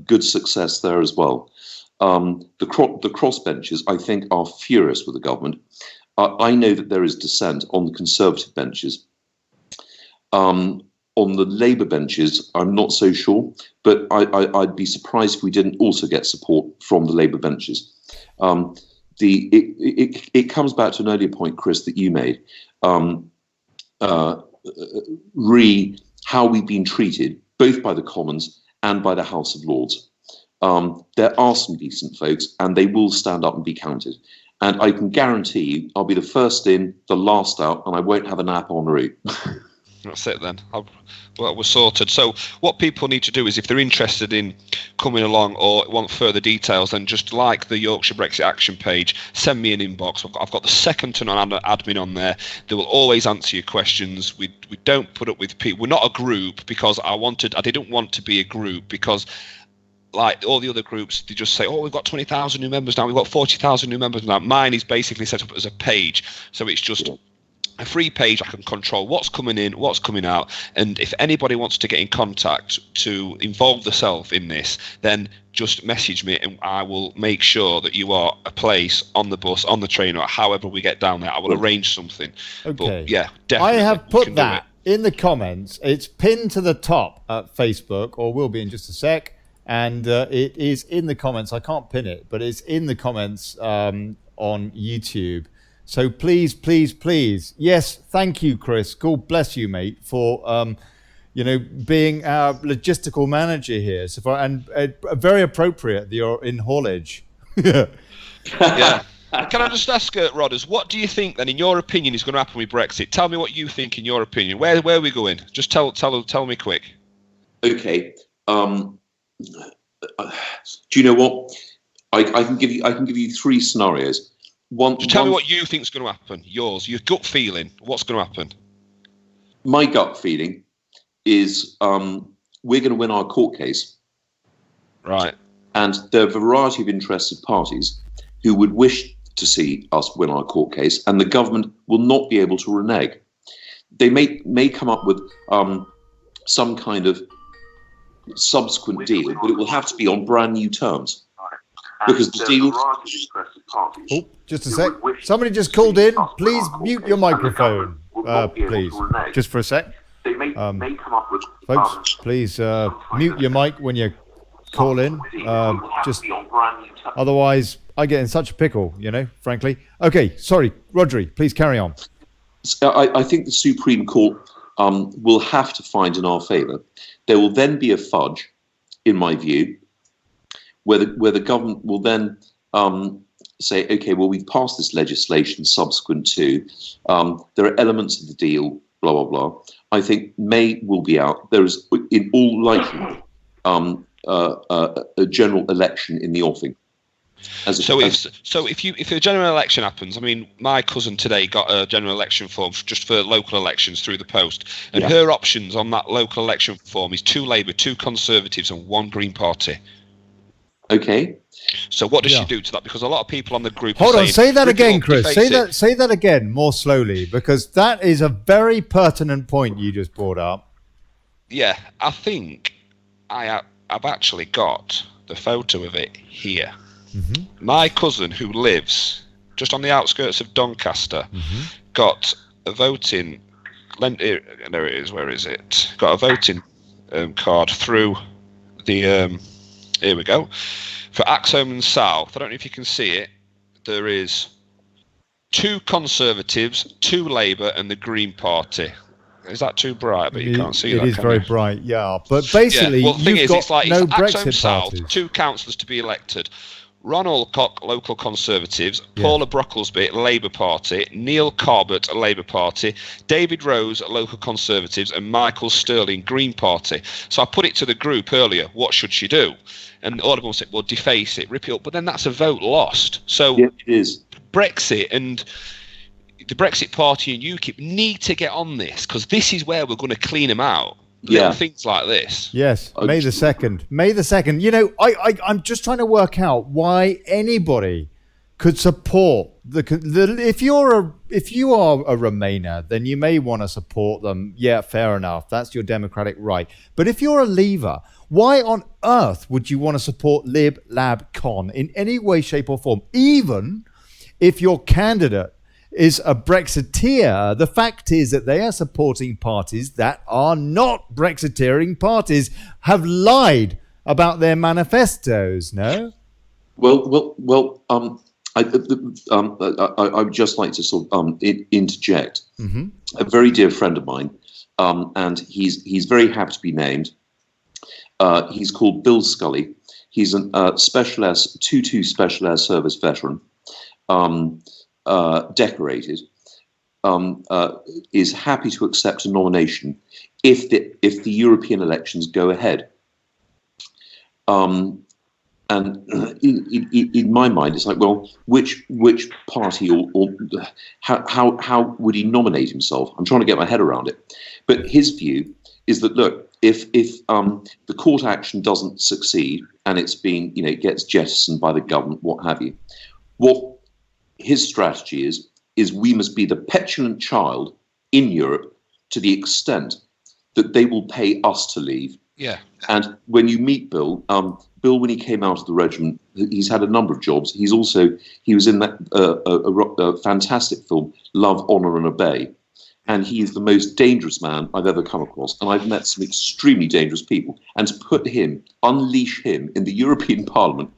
good success there as well. The crossbenchers, I think, are furious with the government. I know that there is dissent on the Conservative benches. On the Labour benches, I'm not so sure, but I'd be surprised if we didn't also get support from the Labour benches. It comes back to an earlier point, Chris, that you made. How we've been treated, both by the Commons and by the House of Lords. There are some decent folks, and they will stand up and be counted. And I can guarantee you, I'll be the first in, the last out, and I won't have a nap en route. That's it then. We're sorted. So what people need to do is, if they're interested in coming along or want further details, then just like the Yorkshire Brexit Action page, send me an inbox. I've got the second to none admin on there. They will always answer your questions. We don't put up with people. We're not a group because I didn't want to be a group because, like all the other groups, they just say, oh, we've got 20,000 new members now, we've got 40,000 new members now. Mine is basically set up as a page. So it's just a free page. I can control what's coming in, what's coming out, and if anybody wants to get in contact to involve themselves in this, then just message me and I will make sure that you are a place on the bus, on the train, or however we get down there. I will arrange something. Okay. But yeah, definitely. I have put that in the comments. It's pinned to the top at Facebook, or will be in just a sec, and it is in the comments. I can't pin it, but it's in the comments on YouTube. So please, please, please. Yes, thank you, Chris. God bless you, mate, for being our logistical manager here. So very appropriate that you're in haulage. Yeah. Can I just ask, Rodders, what do you think then, in your opinion, is going to happen with Brexit? Tell me what you think, in your opinion. Where are we going? Just tell me quick. Okay. Do you know what? I can give you three scenarios. Tell me what you think is going to happen. Your gut feeling. What's going to happen? My gut feeling is we're going to win our court case. Right. And there are a variety of interested parties who would wish to see us win our court case, and the government will not be able to renege. They may come up with some kind of subsequent deal, but it will have to be on brand new terms. Because the deal. Oh, just a sec. Somebody just called in. Please mute your microphone. Please, just for a sec. Folks, please mute your mic when you call in. Just otherwise, I get in such a pickle, frankly. Okay, sorry, Rodri, please carry on. I think the Supreme Court will have to find in our favour. There will then be a fudge, in my view, where the government will then say, okay, well, we've passed this legislation subsequent to, there are elements of the deal, blah, blah, blah. I think May will be out. There is, in all likelihood, a general election in the offing. So if a general election happens, I mean, my cousin today got a general election form just for local elections through the post, and her options on that local election form is 2 Labour, 2 Conservatives, and 1 Green Party. Okay. So what does she do to that? Because a lot of people on the group. Hold on, say that again, up, Chris. Say that again more slowly, because that is a very pertinent point you just brought up. Yeah, I think I've actually got the photo of it here. Mm-hmm. My cousin, who lives just on the outskirts of Doncaster, got a voting. There it is. Where is it? Got a voting card through the. Here we go. For Axholme and South, I don't know if you can see it. There is 2 Conservatives, 2 Labour, and the Green Party. Is that too bright? But you can't see that. It is very bright, yeah. But basically, well, the thing is, it's like no it's Brexit Axholme South, parties. 2 councillors to be elected. Ron Alcock, local Conservatives, Paula Brocklesby, Labour Party, Neil Corbett, Labour Party, David Rose, local Conservatives, and Michael Sterling, Green Party. So I put it to the group earlier, what should she do? And all of them said, well, deface it, rip it up. But then that's a vote lost. So it is. Brexit and the Brexit Party and UKIP need to get on this, because this is where we're going to clean them out. Little things like this. Yes, May the 2nd. May the 2nd. You know, I'm just trying to work out why anybody could support if you are a Remainer, then you may want to support them. Yeah, fair enough. That's your democratic right. But if you're a Leaver, why on earth would you want to support Lib, Lab, Con in any way, shape or form? Even if your candidate is a Brexiteer, the fact is that they are supporting parties that are not Brexiteering parties, have lied about their manifestos, no? Well. I would just like to sort of interject. Mm-hmm. A very dear friend of mine, and he's very happy to be named. He's called Bill Scully. He's a Special Air 2-2 Special Air Service veteran. Decorated, is happy to accept a nomination if the European elections go ahead. And in my mind, it's like, well, which party or how would he nominate himself? I'm trying to get my head around it. But his view is that, look, if the court action doesn't succeed and it's being, it gets jettisoned by the government, what have you, what his strategy is we must be the petulant child in Europe to the extent that they will pay us to leave. Yeah. And when you meet Bill, when he came out of the regiment, he's had a number of jobs. He was in that a fantastic film, Love, Honour and Obey. And he is the most dangerous man I've ever come across. And I've met some extremely dangerous people. And to unleash him in the European Parliament.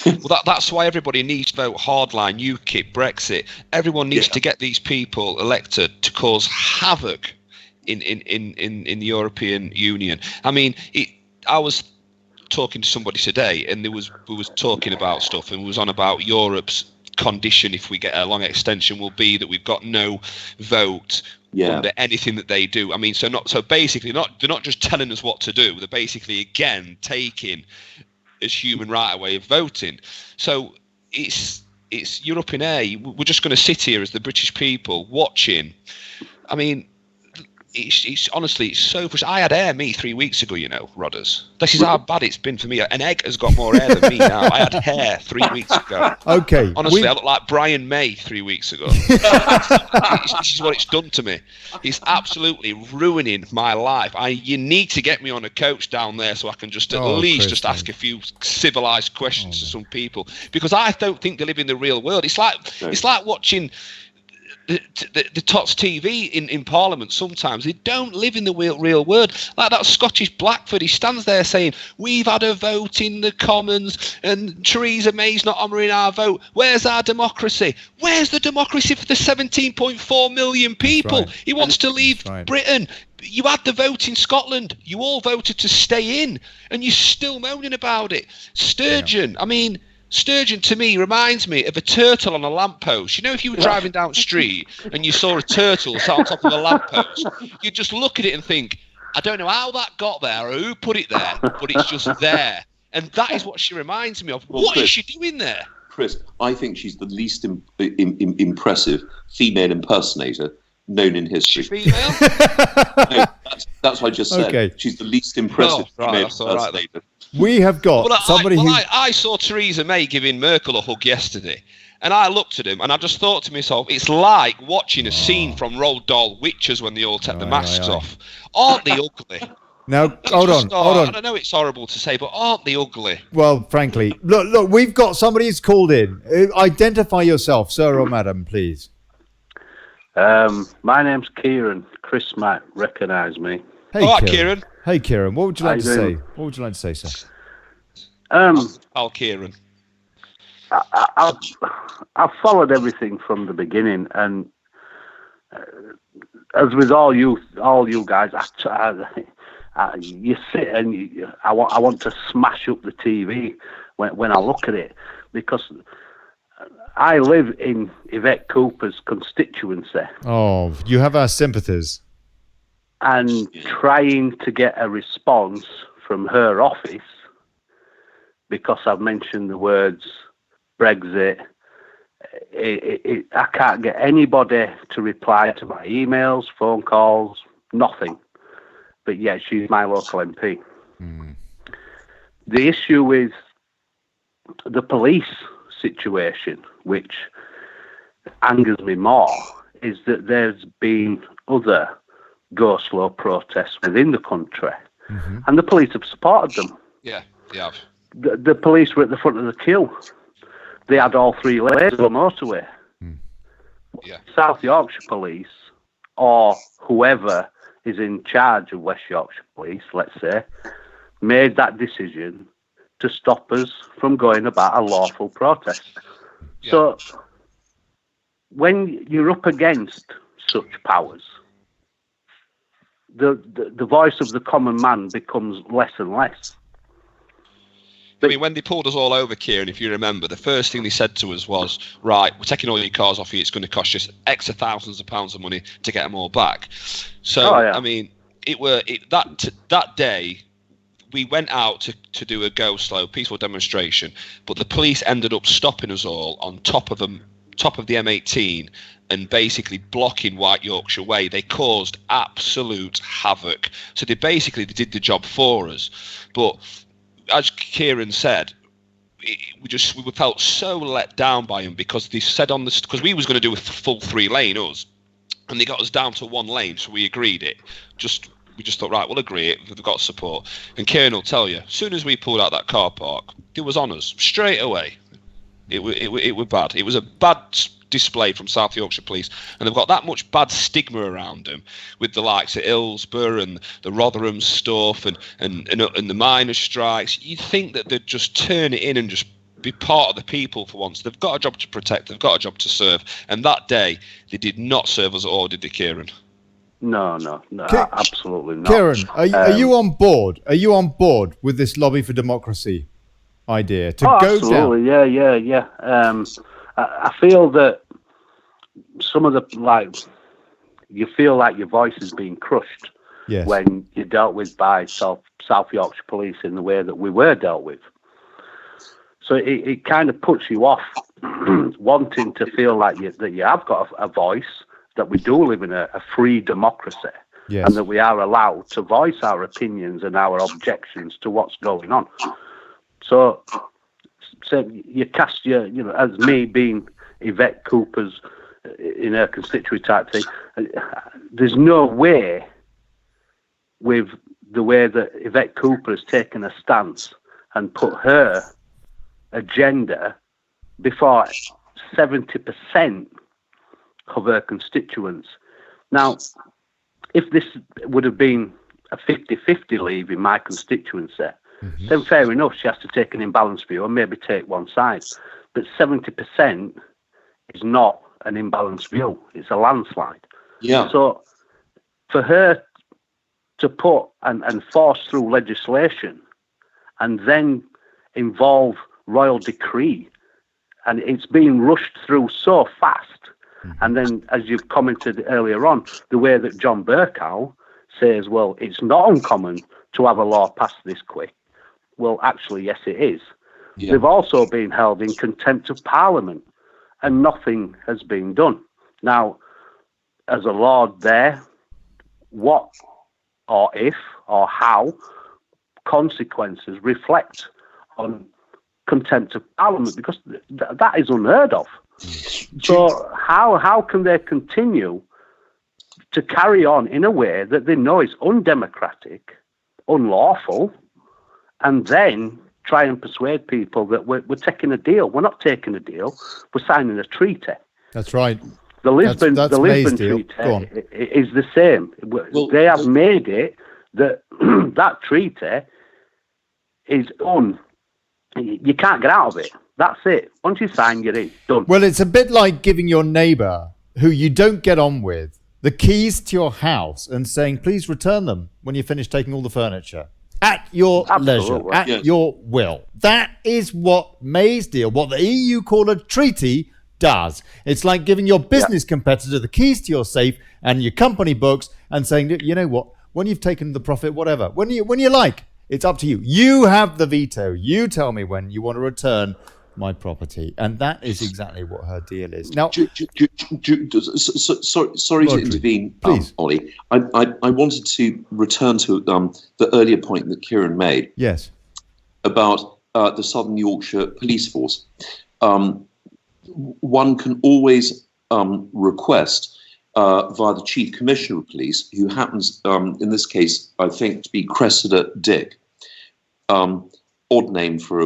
Well, that's why everybody needs to vote hardline, UKIP, Brexit. Everyone needs to get these people elected to cause havoc in the European Union. I mean, I was talking to somebody today, and we was talking about stuff, and we was on about Europe's condition if we get a long extension will be that we've got no vote under anything that they do. I mean, so basically, they're not just telling us what to do. They're basically again taking as human right away of voting. So it's Europe in air. We're just going to sit here as the British people watching. I mean, it's honestly, it's so frustrating. I had hair, 3 weeks ago, Rodders. This is how bad it's been for me. An egg has got more hair than me now. I had hair 3 weeks ago. Okay. Honestly, I look like Brian May 3 weeks ago. This is what it's done to me. It's absolutely ruining my life. You need to get me on a coach down there so I can just at least just ask a few civilized questions to some people, because I don't think they live in the real world. It's like watching the Tots TV in Parliament. Sometimes they don't live in the real world. Like that Scottish Blackford, he stands there saying, we've had a vote in the Commons and Theresa May's not honouring our vote. Where's our democracy? Where's the democracy for the 17.4 million people? Right. He wants to leave Britain. You had the vote in Scotland. You all voted to stay in, and you're still moaning about it. Sturgeon, I mean, Sturgeon to me reminds me of a turtle on a lamppost. If you were driving down the street and you saw a turtle sat on top of a lamppost, you'd just look at it and think, I don't know how that got there or who put it there, but it's just there. And that is what she reminds me of. Well, What is Chris, she doing there? Chris, I think she's the least impressive female impersonator known in history. Female? No, that's what I just said. Okay. She's the least impressive Oh, right, female that's all right then. impersonator. We have got somebody who... I saw Theresa May giving Merkel a hug yesterday, and I looked at him and I just thought to myself, it's like watching a scene from Roald Dahl Witches when they all take the masks off. Aren't they ugly? Now, hold on. I know it's horrible to say, but aren't they ugly? Well, frankly, look, we've got somebody who's called in. Identify yourself, sir or madam, please. My name's Kieran. Chris might recognise me. Hey, All right, Kieran. Hey, Kieran. What would you like to How you say? doing? What would you like to say, sir? Kieran. I've followed everything from the beginning, and as with all you guys, you sit and I want to smash up the TV when I look at it, because I live in Yvette Cooper's constituency. Oh, you have our sympathies. And trying to get a response from her office, because I've mentioned the words Brexit, I can't get anybody to reply to my emails, phone calls, nothing. But yet she's my local MP. The issue with the police situation, which angers me more, is that there's been other go-slow protests within the country, and the police have supported them. Yeah, they have. The police were at the front of the queue. They had all 3 lanes of the motorway. Yeah. South Yorkshire Police, or whoever is in charge of West Yorkshire Police, let's say, made that decision to stop us from going about a lawful protest. Yeah. So when you're up against such powers, the voice of the common man becomes less and less. I mean, when they pulled us all over, Kieran, if you remember, the first thing they said to us was, right, we're taking all your cars off you. It's going to cost you X of thousands of pounds of money to get them all back. So, I mean, that day, we went out to do a go slow, peaceful demonstration, but the police ended up stopping us all on top of the M18 and basically blocking White Yorkshire Way. They caused absolute havoc. So they did the job for us. But as Kieran said, we felt so let down by them, because they said because we was going to do a full 3 lane us, and they got us down to 1 lane, so we agreed it. We just thought, right, we'll agree it. We've got support. And Kieran will tell you, as soon as we pulled out that car park, it was on us straight away. It was bad. It was a bad display from South Yorkshire Police, and they've got that much bad stigma around them, with the likes of Hillsborough and the Rotherham stuff and the miners' strikes. You'd think that they'd just turn it in and just be part of the people for once. They've got a job to protect. They've got a job to serve. And that day, they did not serve us at all, did they, Kieran? No, absolutely not. Kieran, are you on board? Are you on board with this lobby for democracy idea to go absolutely, down? Yeah. I feel that some of you feel like your voice is being crushed when you're dealt with by South Yorkshire Police in the way that we were dealt with. So it kind of puts you off wanting to feel like that you have got a voice, that we do live in a free democracy, and that we are allowed to voice our opinions and our objections to what's going on. So you cast as me being Yvette Cooper's in her constituency type thing, there's no way, with the way that Yvette Cooper has taken a stance and put her agenda before 70% of her constituents. Now, if this would have been a 50-50 leave in my constituency, then fair enough, she has to take an imbalanced view and maybe take one side. But 70% is not an imbalanced view. It's a landslide. Yeah. So for her to put and force through legislation and then involve royal decree, and it's being rushed through so fast, and then, as you've commented earlier on, the way that John Bercow says, well, it's not uncommon to have a law passed this quick. well, actually, yes, it is. Yeah. They've also been held in contempt of Parliament, and nothing has been done. Now, as a Lord there, what or if or how consequences reflect on contempt of Parliament? Because that is unheard of. So how can they continue to carry on in a way that they know is undemocratic, unlawful, and then try and persuade people that we're taking a deal? We're not taking a deal. We're signing a treaty. That's right. The Lisbon May's Treaty is the same. They have made it that that treaty is you can't get out of it. That's it. Once you sign, you're in. Done. Well, it's a bit like giving your neighbour, who you don't get on with, the keys to your house and saying, please return them when you finish taking all the furniture. At your leisure, at your will. That is what May's deal, what the EU call a treaty, does. It's like giving your business competitor the keys to your safe and your company books and saying, you know what, when you've taken the profit, whatever, when you like, it's up to you. You have the veto. You tell me when you want to return my property. And that is exactly what her deal is. Now, sorry to intervene, please. Ollie. I wanted to return to the earlier point that Kieran made. Yes. About the Southern Yorkshire Police Force. One can always request via the Chief Commissioner of Police, who happens, in this case, I think, to be Cressida Dick. Odd name for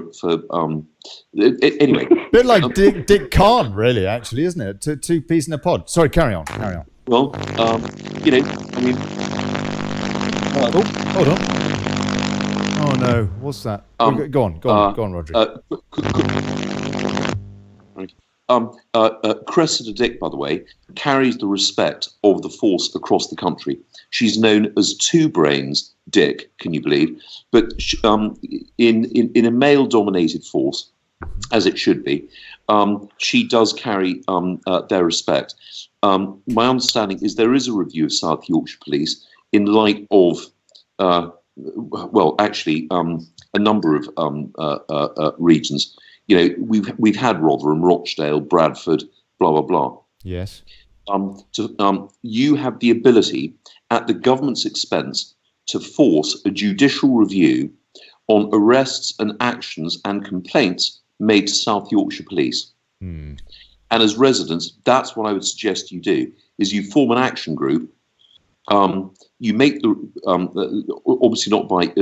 anyway. A bit like Dick Khan, really, actually, isn't it? Two peas in a pod. Sorry, carry on. Well, I mean... hold on. Oh, no. What's that? Go on, Roger. Cressida Dick, by the way, carries the respect of the force across the country. She's known as Two Brains Dick, can you believe? But in a male-dominated force, as it should be, she does carry their respect. My understanding is there is a review of South Yorkshire Police in light of, a number of regions. You know, we've had Rotherham, Rochdale, Bradford, blah blah blah. Yes. You have the ability, at the government's expense, to force a judicial review on arrests and actions and complaints made to South Yorkshire Police. And as residents, that's what I would suggest you do: is you form an action group. You make the obviously not by.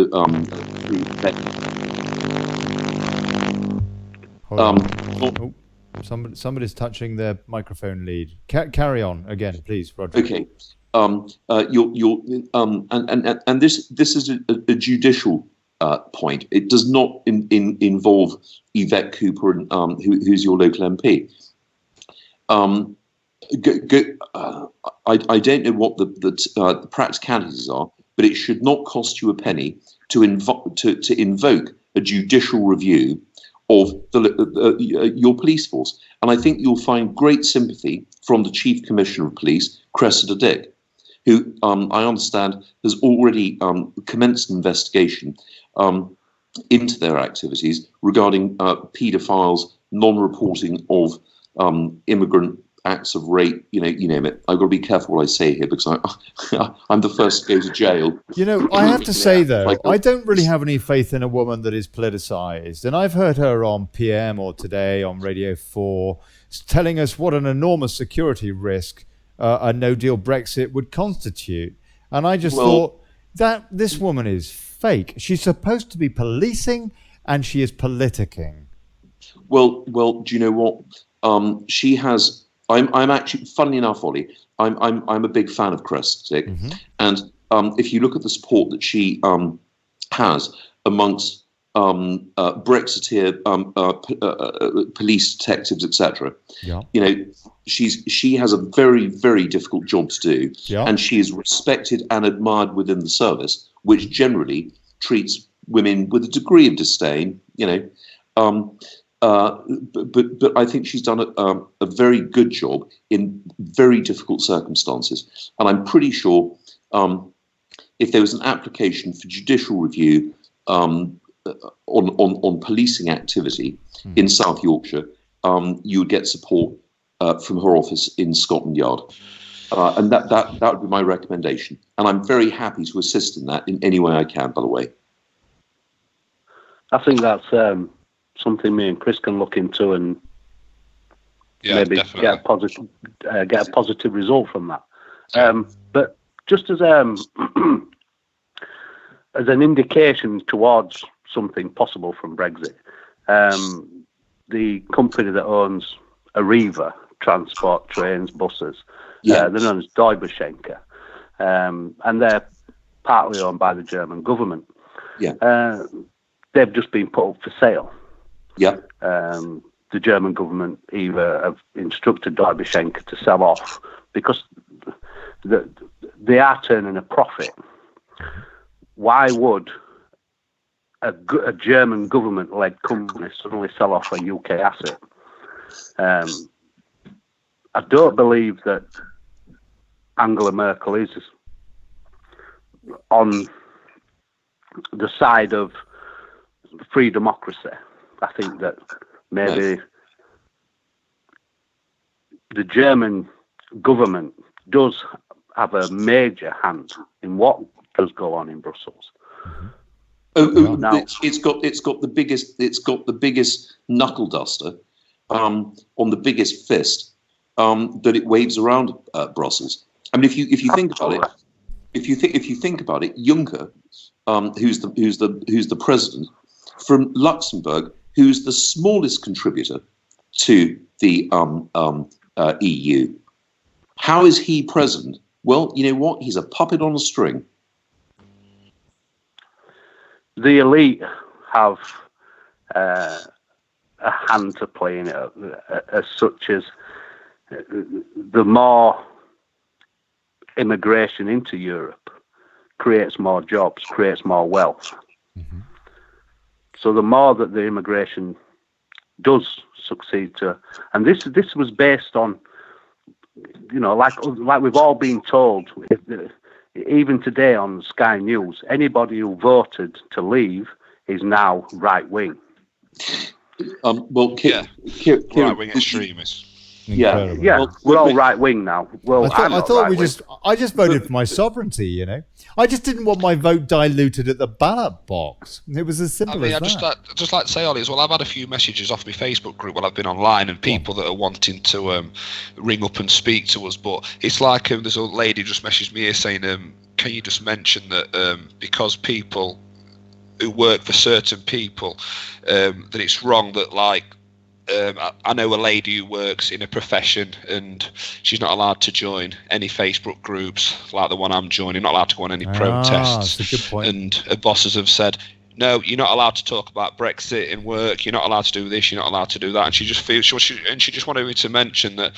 Somebody's touching their microphone lead. Carry on again, please, Roger. Okay. And this is a judicial point. It does not involve Yvette Cooper, who's your local MP. I don't know what the practicalities are, but it should not cost you a penny to invoke a judicial review of your police force. And I think you'll find great sympathy from the Chief Commissioner of Police, Cressida Dick, who I understand has already commenced an investigation into their activities regarding paedophiles, non-reporting of immigrant acts of rape, you name it. I've got to be careful what I say here because I'm the first to go to jail. You know, I have to say, though, I don't really have any faith in a woman that is politicised. And I've heard her on PM or Today on Radio 4 telling us what an enormous security risk a no-deal Brexit would constitute. And I just thought that this woman is fake. She's supposed to be policing and she is politicking. Well, do you know what? She has... I'm actually, funnily enough, Ollie, I'm a big fan of Cressida Dick, and if you look at the support that she has amongst Brexiteer police detectives, etc. You know, she has a very, very difficult job to do, and she is respected and admired within the service, which generally treats women with a degree of disdain. You know. But I think she's done a very good job in very difficult circumstances. And I'm pretty sure if there was an application for judicial review on policing activity in South Yorkshire, you would get support from her office in Scotland Yard. And that would be my recommendation. And I'm very happy to assist in that in any way I can, by the way. I think that's something me and Chris can look into and maybe get a positive result from that. But just as an indication towards something possible from Brexit, the company that owns Arriva transport trains, buses, they're known as Deutsche Schenker, and they're partly owned by the German government. They've just been put up for sale. The German government either have instructed Deutsche Schenker to sell off because they are turning a profit. Why would a German government-led company suddenly sell off a UK asset? I don't believe that Angela Merkel is on the side of free democracy. I think that maybe the German government does have a major hand in what does go on in Brussels. Now, it's got the biggest knuckle duster on the biggest fist that it waves around Brussels. I mean, if you think about it, if you think about it, Juncker, who's the president from Luxembourg, who's the smallest contributor to the EU, how is he president? Well, you know what? He's a puppet on a string. The elite have a hand to play in it, as such as the more immigration into Europe creates more jobs, creates more wealth. So the more that the immigration does succeed to, and this was based on, you know, like we've all been told, even today on Sky News, anybody who voted to leave is now right wing. Right wing extremists. Incredible. Well, we're all right wing now. Well, I just voted for my sovereignty. You know, I just didn't want my vote diluted at the ballot box. It was as simple as that. I'd just like to say, Ollie, as well, I've had a few messages off my Facebook group while I've been online, and people that are wanting to ring up and speak to us. But it's like there's a lady just messaged me here saying, can you just mention that because people who work for certain people, that it's wrong that like. I know a lady who works in a profession and she's not allowed to join any Facebook groups like the one I'm joining, not allowed to go on any protests. That's a good point. And her bosses have said, no, you're not allowed to talk about Brexit in work, you're not allowed to do this, you're not allowed to do that. And she just feels, she just wanted me to mention that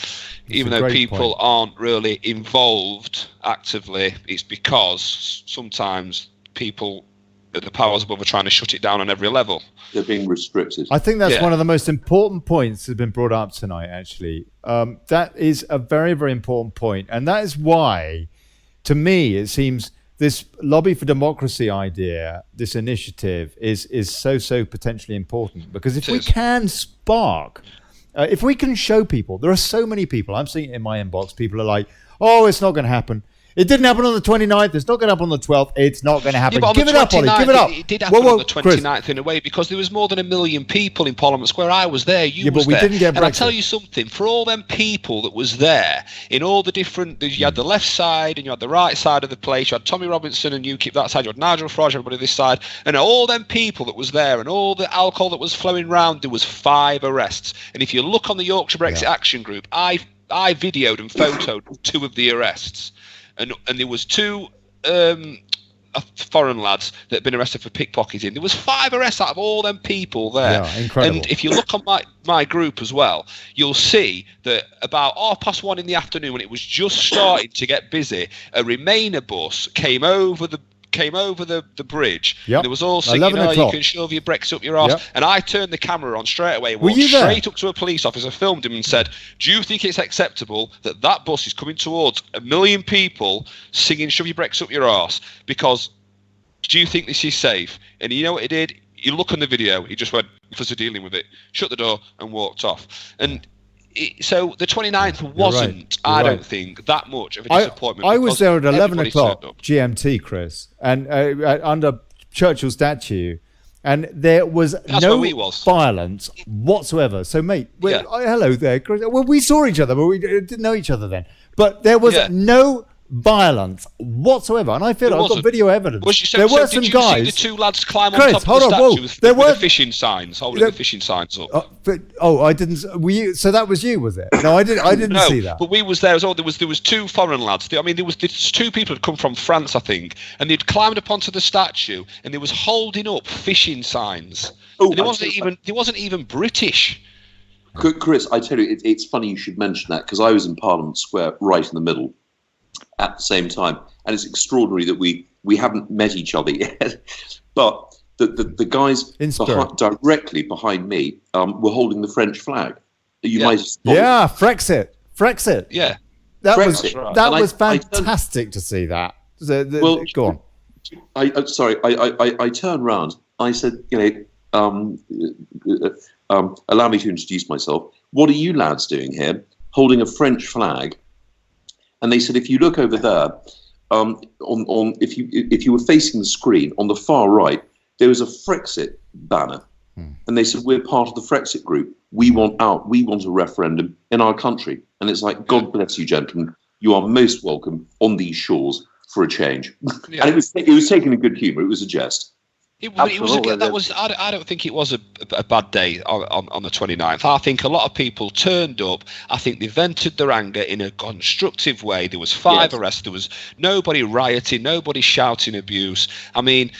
even though people aren't really involved actively, it's because sometimes people, the powers above, are trying to shut it down on every level. They're being restricted. I think that's one of the most important points that have been brought up tonight, actually. That is a very, very important point. And that is why, to me, it seems this lobby for democracy idea, this initiative, is so potentially important. Because if we can spark, if we can show people, there are so many people, I'm seeing it in my inbox, people are like, oh, it's not going to happen. It didn't happen on the 29th. It's not going to happen on the 12th. It's not going to happen. Give it up, Ollie. Give it up. It did happen on the 29th in a way because there was more than 1 million people in Parliament Square. I was there. You was there. But we didn't get Brexit. And I'll tell you something. For all them people that was there, in all the different... You had the left side and you had the right side of the place. You had Tommy Robinson and UKIP that side. You had Nigel Farage, everybody this side. And all them people that was there and all the alcohol that was flowing round, there was 5 arrests. And if you look on the Yorkshire Brexit Action Group, I videoed and photoed 2 of the arrests. And there was 2 foreign lads that had been arrested for pickpocketing. There was 5 arrests out of all them people there. Yeah, incredible. And if you look on my group as well, you'll see that about 1:30 in the afternoon, when it was just starting to get busy, a Remainer bus came over the bridge. Yep. There was all singing, you can shove your Brexit up your arse. Yep. And I turned the camera on straight away, walked straight up to a police officer, filmed him and said, do you think it's acceptable that bus is coming towards 1 million people singing shove your Brexit up your arse? Because do you think this is safe? And you know what he did? You look on the video, he just went for dealing with it, shut the door, and walked off. And so the 29th wasn't, I don't think, that much of a disappointment. I was there at 11 o'clock GMT, Chris, and under Churchill statue, and there was no violence whatsoever. So, mate, hello there, Chris. Well, we saw each other, but we didn't know each other then. But there was no violence whatsoever, and I feel I've got video evidence. There were some guys. Did you see the two lads climb on top of the statue with the fishing signs, holding the fishing signs up? I didn't. Were you? So that was you, was it? No, I didn't see that. But we was there as well. There was two foreign lads. I mean, there was two people who'd come from France, I think, and they'd climbed up onto the statue, and they was holding up fishing signs. And it wasn't even British. Chris, I tell you, it's funny you should mention that, because I was in Parliament Square, right in the middle, at the same time, and it's extraordinary that we haven't met each other yet. But the guys directly behind me were holding the French flag. You might have Brexit. Yeah, that was fantastic to see that. Go on. I turned round. I said, allow me to introduce myself. What are you lads doing here, holding a French flag? And they said, if you look over there, if you were facing the screen on the far right, there was a Frexit banner, and they said, we're part of the Frexit group. We want out. We want a referendum in our country. And it's like, God bless you, gentlemen. You are most welcome on these shores for a change. Yeah. And it was taken in good humour. It was a jest. I don't think it was a bad day on the 29th. I think a lot of people turned up. I think they vented their anger in a constructive way. There was 5 arrests. There was nobody rioting, nobody shouting abuse. I mean,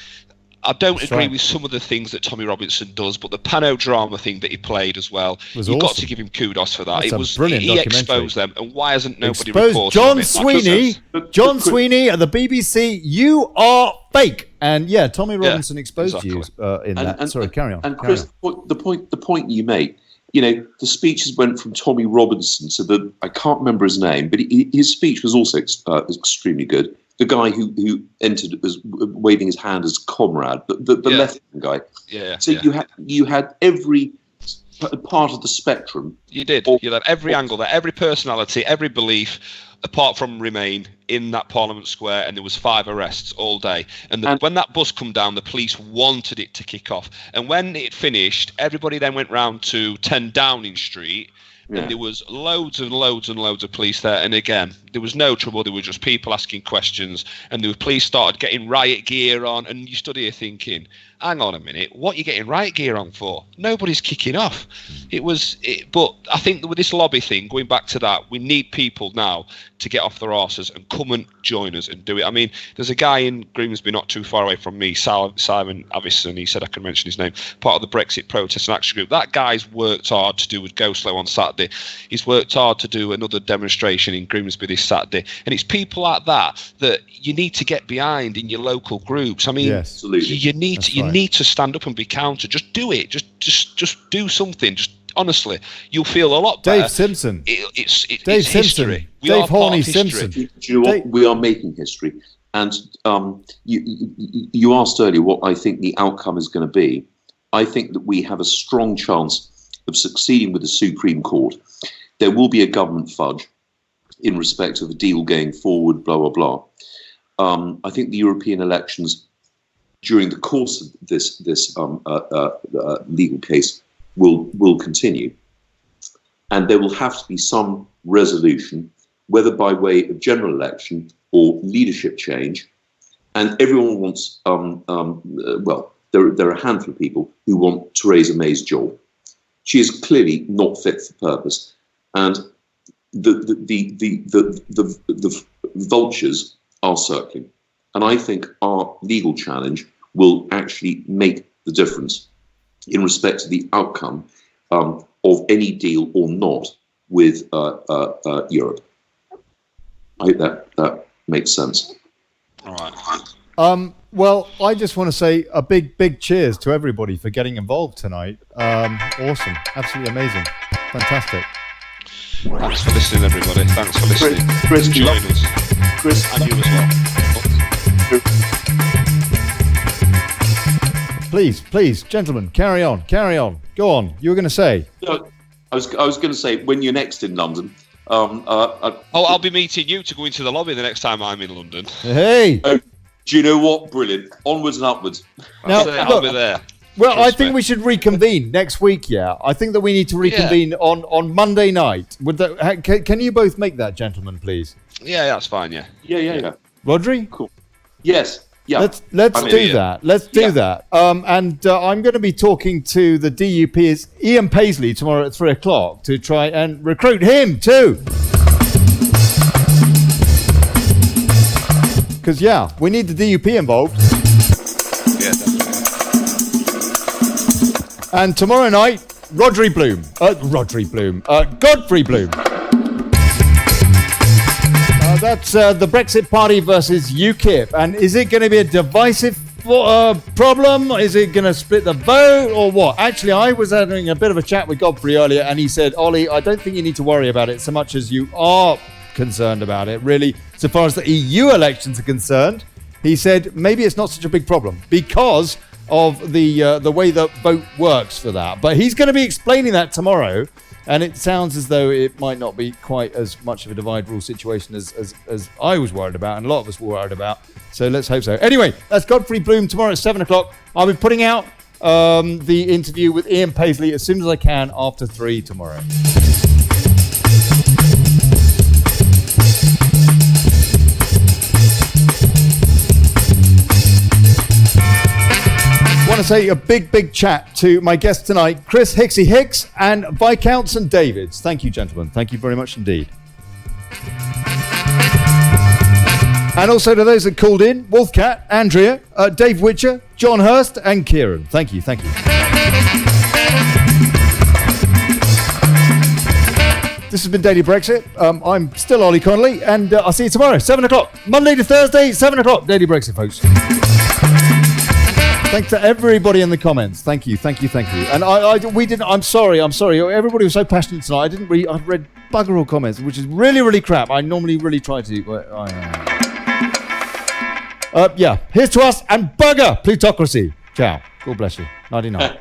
I don't agree with some of the things that Tommy Robinson does, but the panodrama thing that he played as well, you've got to give him kudos for that. He exposed them, and why hasn't nobody reported John Sweeney? John Sweeney at the BBC, you are fake. And Tommy Robinson exposed you in that. Sorry, carry on. And Chris, the point you make, the speeches went from Tommy Robinson to I can't remember his name, but his speech was also extremely good. The guy who entered as waving his hand as comrade, the left-wing guy. You had every part of the spectrum. You did. You had every angle there, every personality, every belief, apart from Remain, in that Parliament Square, and there was 5 arrests all day. And when that bus come down, the police wanted it to kick off. And when it finished, everybody then went round to 10 Downing Street. And there was loads and loads and loads of police there. And again, there was no trouble. There were just people asking questions. And the police started getting riot gear on. And you stood here thinking, hang on a minute, what are you getting riot gear on for? Nobody's kicking off. But I think that with this lobby thing, going back to that, we need people now to get off their arses and come and join us and do it. I mean, there's a guy in Grimsby not too far away from me, Simon Avison, he said I can mention his name, part of the Brexit protest and action group. That guy's worked hard to do with Go Slow on Saturday. He's worked hard to do another demonstration in Grimsby this Saturday. And it's people like that you need to get behind in your local groups. I mean, you need to stand up and be counter. Just do it. Just do something. Just honestly, you'll feel a lot better. Dave Simpson. It's Dave Simpson. History. Dave Horney Simpson. Do you know what? We are making history. And you asked earlier what I think the outcome is going to be. I think that we have a strong chance of succeeding with the Supreme Court. There will be a government fudge in respect of a deal going forward, blah, blah, blah. I think the European elections during the course of this legal case will continue. And there will have to be some resolution, whether by way of general election or leadership change. And everyone wants, there are a handful of people who want Theresa May's job. She is clearly not fit for purpose. And the vultures are circling. And I think our legal challenge will actually make the difference in respect to the outcome of any deal or not with Europe. I hope that makes sense. All right. Well, I just want to say a big cheers to everybody for getting involved tonight. Awesome. Absolutely amazing. Fantastic. Thanks for listening, everybody. Thanks for listening. Chris, join us. Chris, and you as well. please, gentlemen, carry on. Go on. You were going to say. No, I was going to say, when you're next in London. I'll be meeting you to go into the lobby the next time I'm in London. Hey. Do you know what? Brilliant. Onwards and upwards. Now, I'll be there. Well, I think we should reconvene next week, yeah. I think that we need to reconvene on Monday night. Can you both make that, gentlemen, please? Yeah, that's fine, yeah. Yeah. Rodri? Cool. Yes. Yeah. Let's do that. Let's do that. And I'm going to be talking to the DUP's Ian Paisley tomorrow at 3 o'clock to try and recruit him too. Because, we need the DUP involved. Yeah, definitely. And tomorrow night, Godfrey Bloom. That's the Brexit Party versus UKIP. And is it going to be a divisive problem? Is it going to split the vote or what? Actually, I was having a bit of a chat with Godfrey earlier, and he said, Ollie, I don't think you need to worry about it so much as you are concerned about it. Really, so far as the EU elections are concerned, he said maybe it's not such a big problem because of the way the vote works for that. But he's going to be explaining that tomorrow. And it sounds as though it might not be quite as much of a divide rule situation as I was worried about, and a lot of us were worried about. So let's hope so. Anyway, that's Godfrey Bloom tomorrow at 7 o'clock. I'll be putting out the interview with Ian Paisley as soon as I can after 3 tomorrow. I want to say a big chat to my guests tonight, Chris Hicksy Hicks and Viscounts and Davids. Thank you, gentlemen. Thank you very much indeed. And also to those that called in, Wolfcat, Andrea, Dave Witcher, John Hurst and Kieran. Thank you. This has been Daily Brexit. I'm still Olly Connelly, and I'll see you tomorrow, 7 o'clock. Monday to Thursday, 7 o'clock. Daily Brexit, folks. Thanks to everybody in the comments. Thank you. And I'm sorry. Everybody was so passionate tonight. I didn't read. I read bugger all comments, which is really crap. I normally really try to. But here's to us and bugger plutocracy. Ciao. God bless you. 99.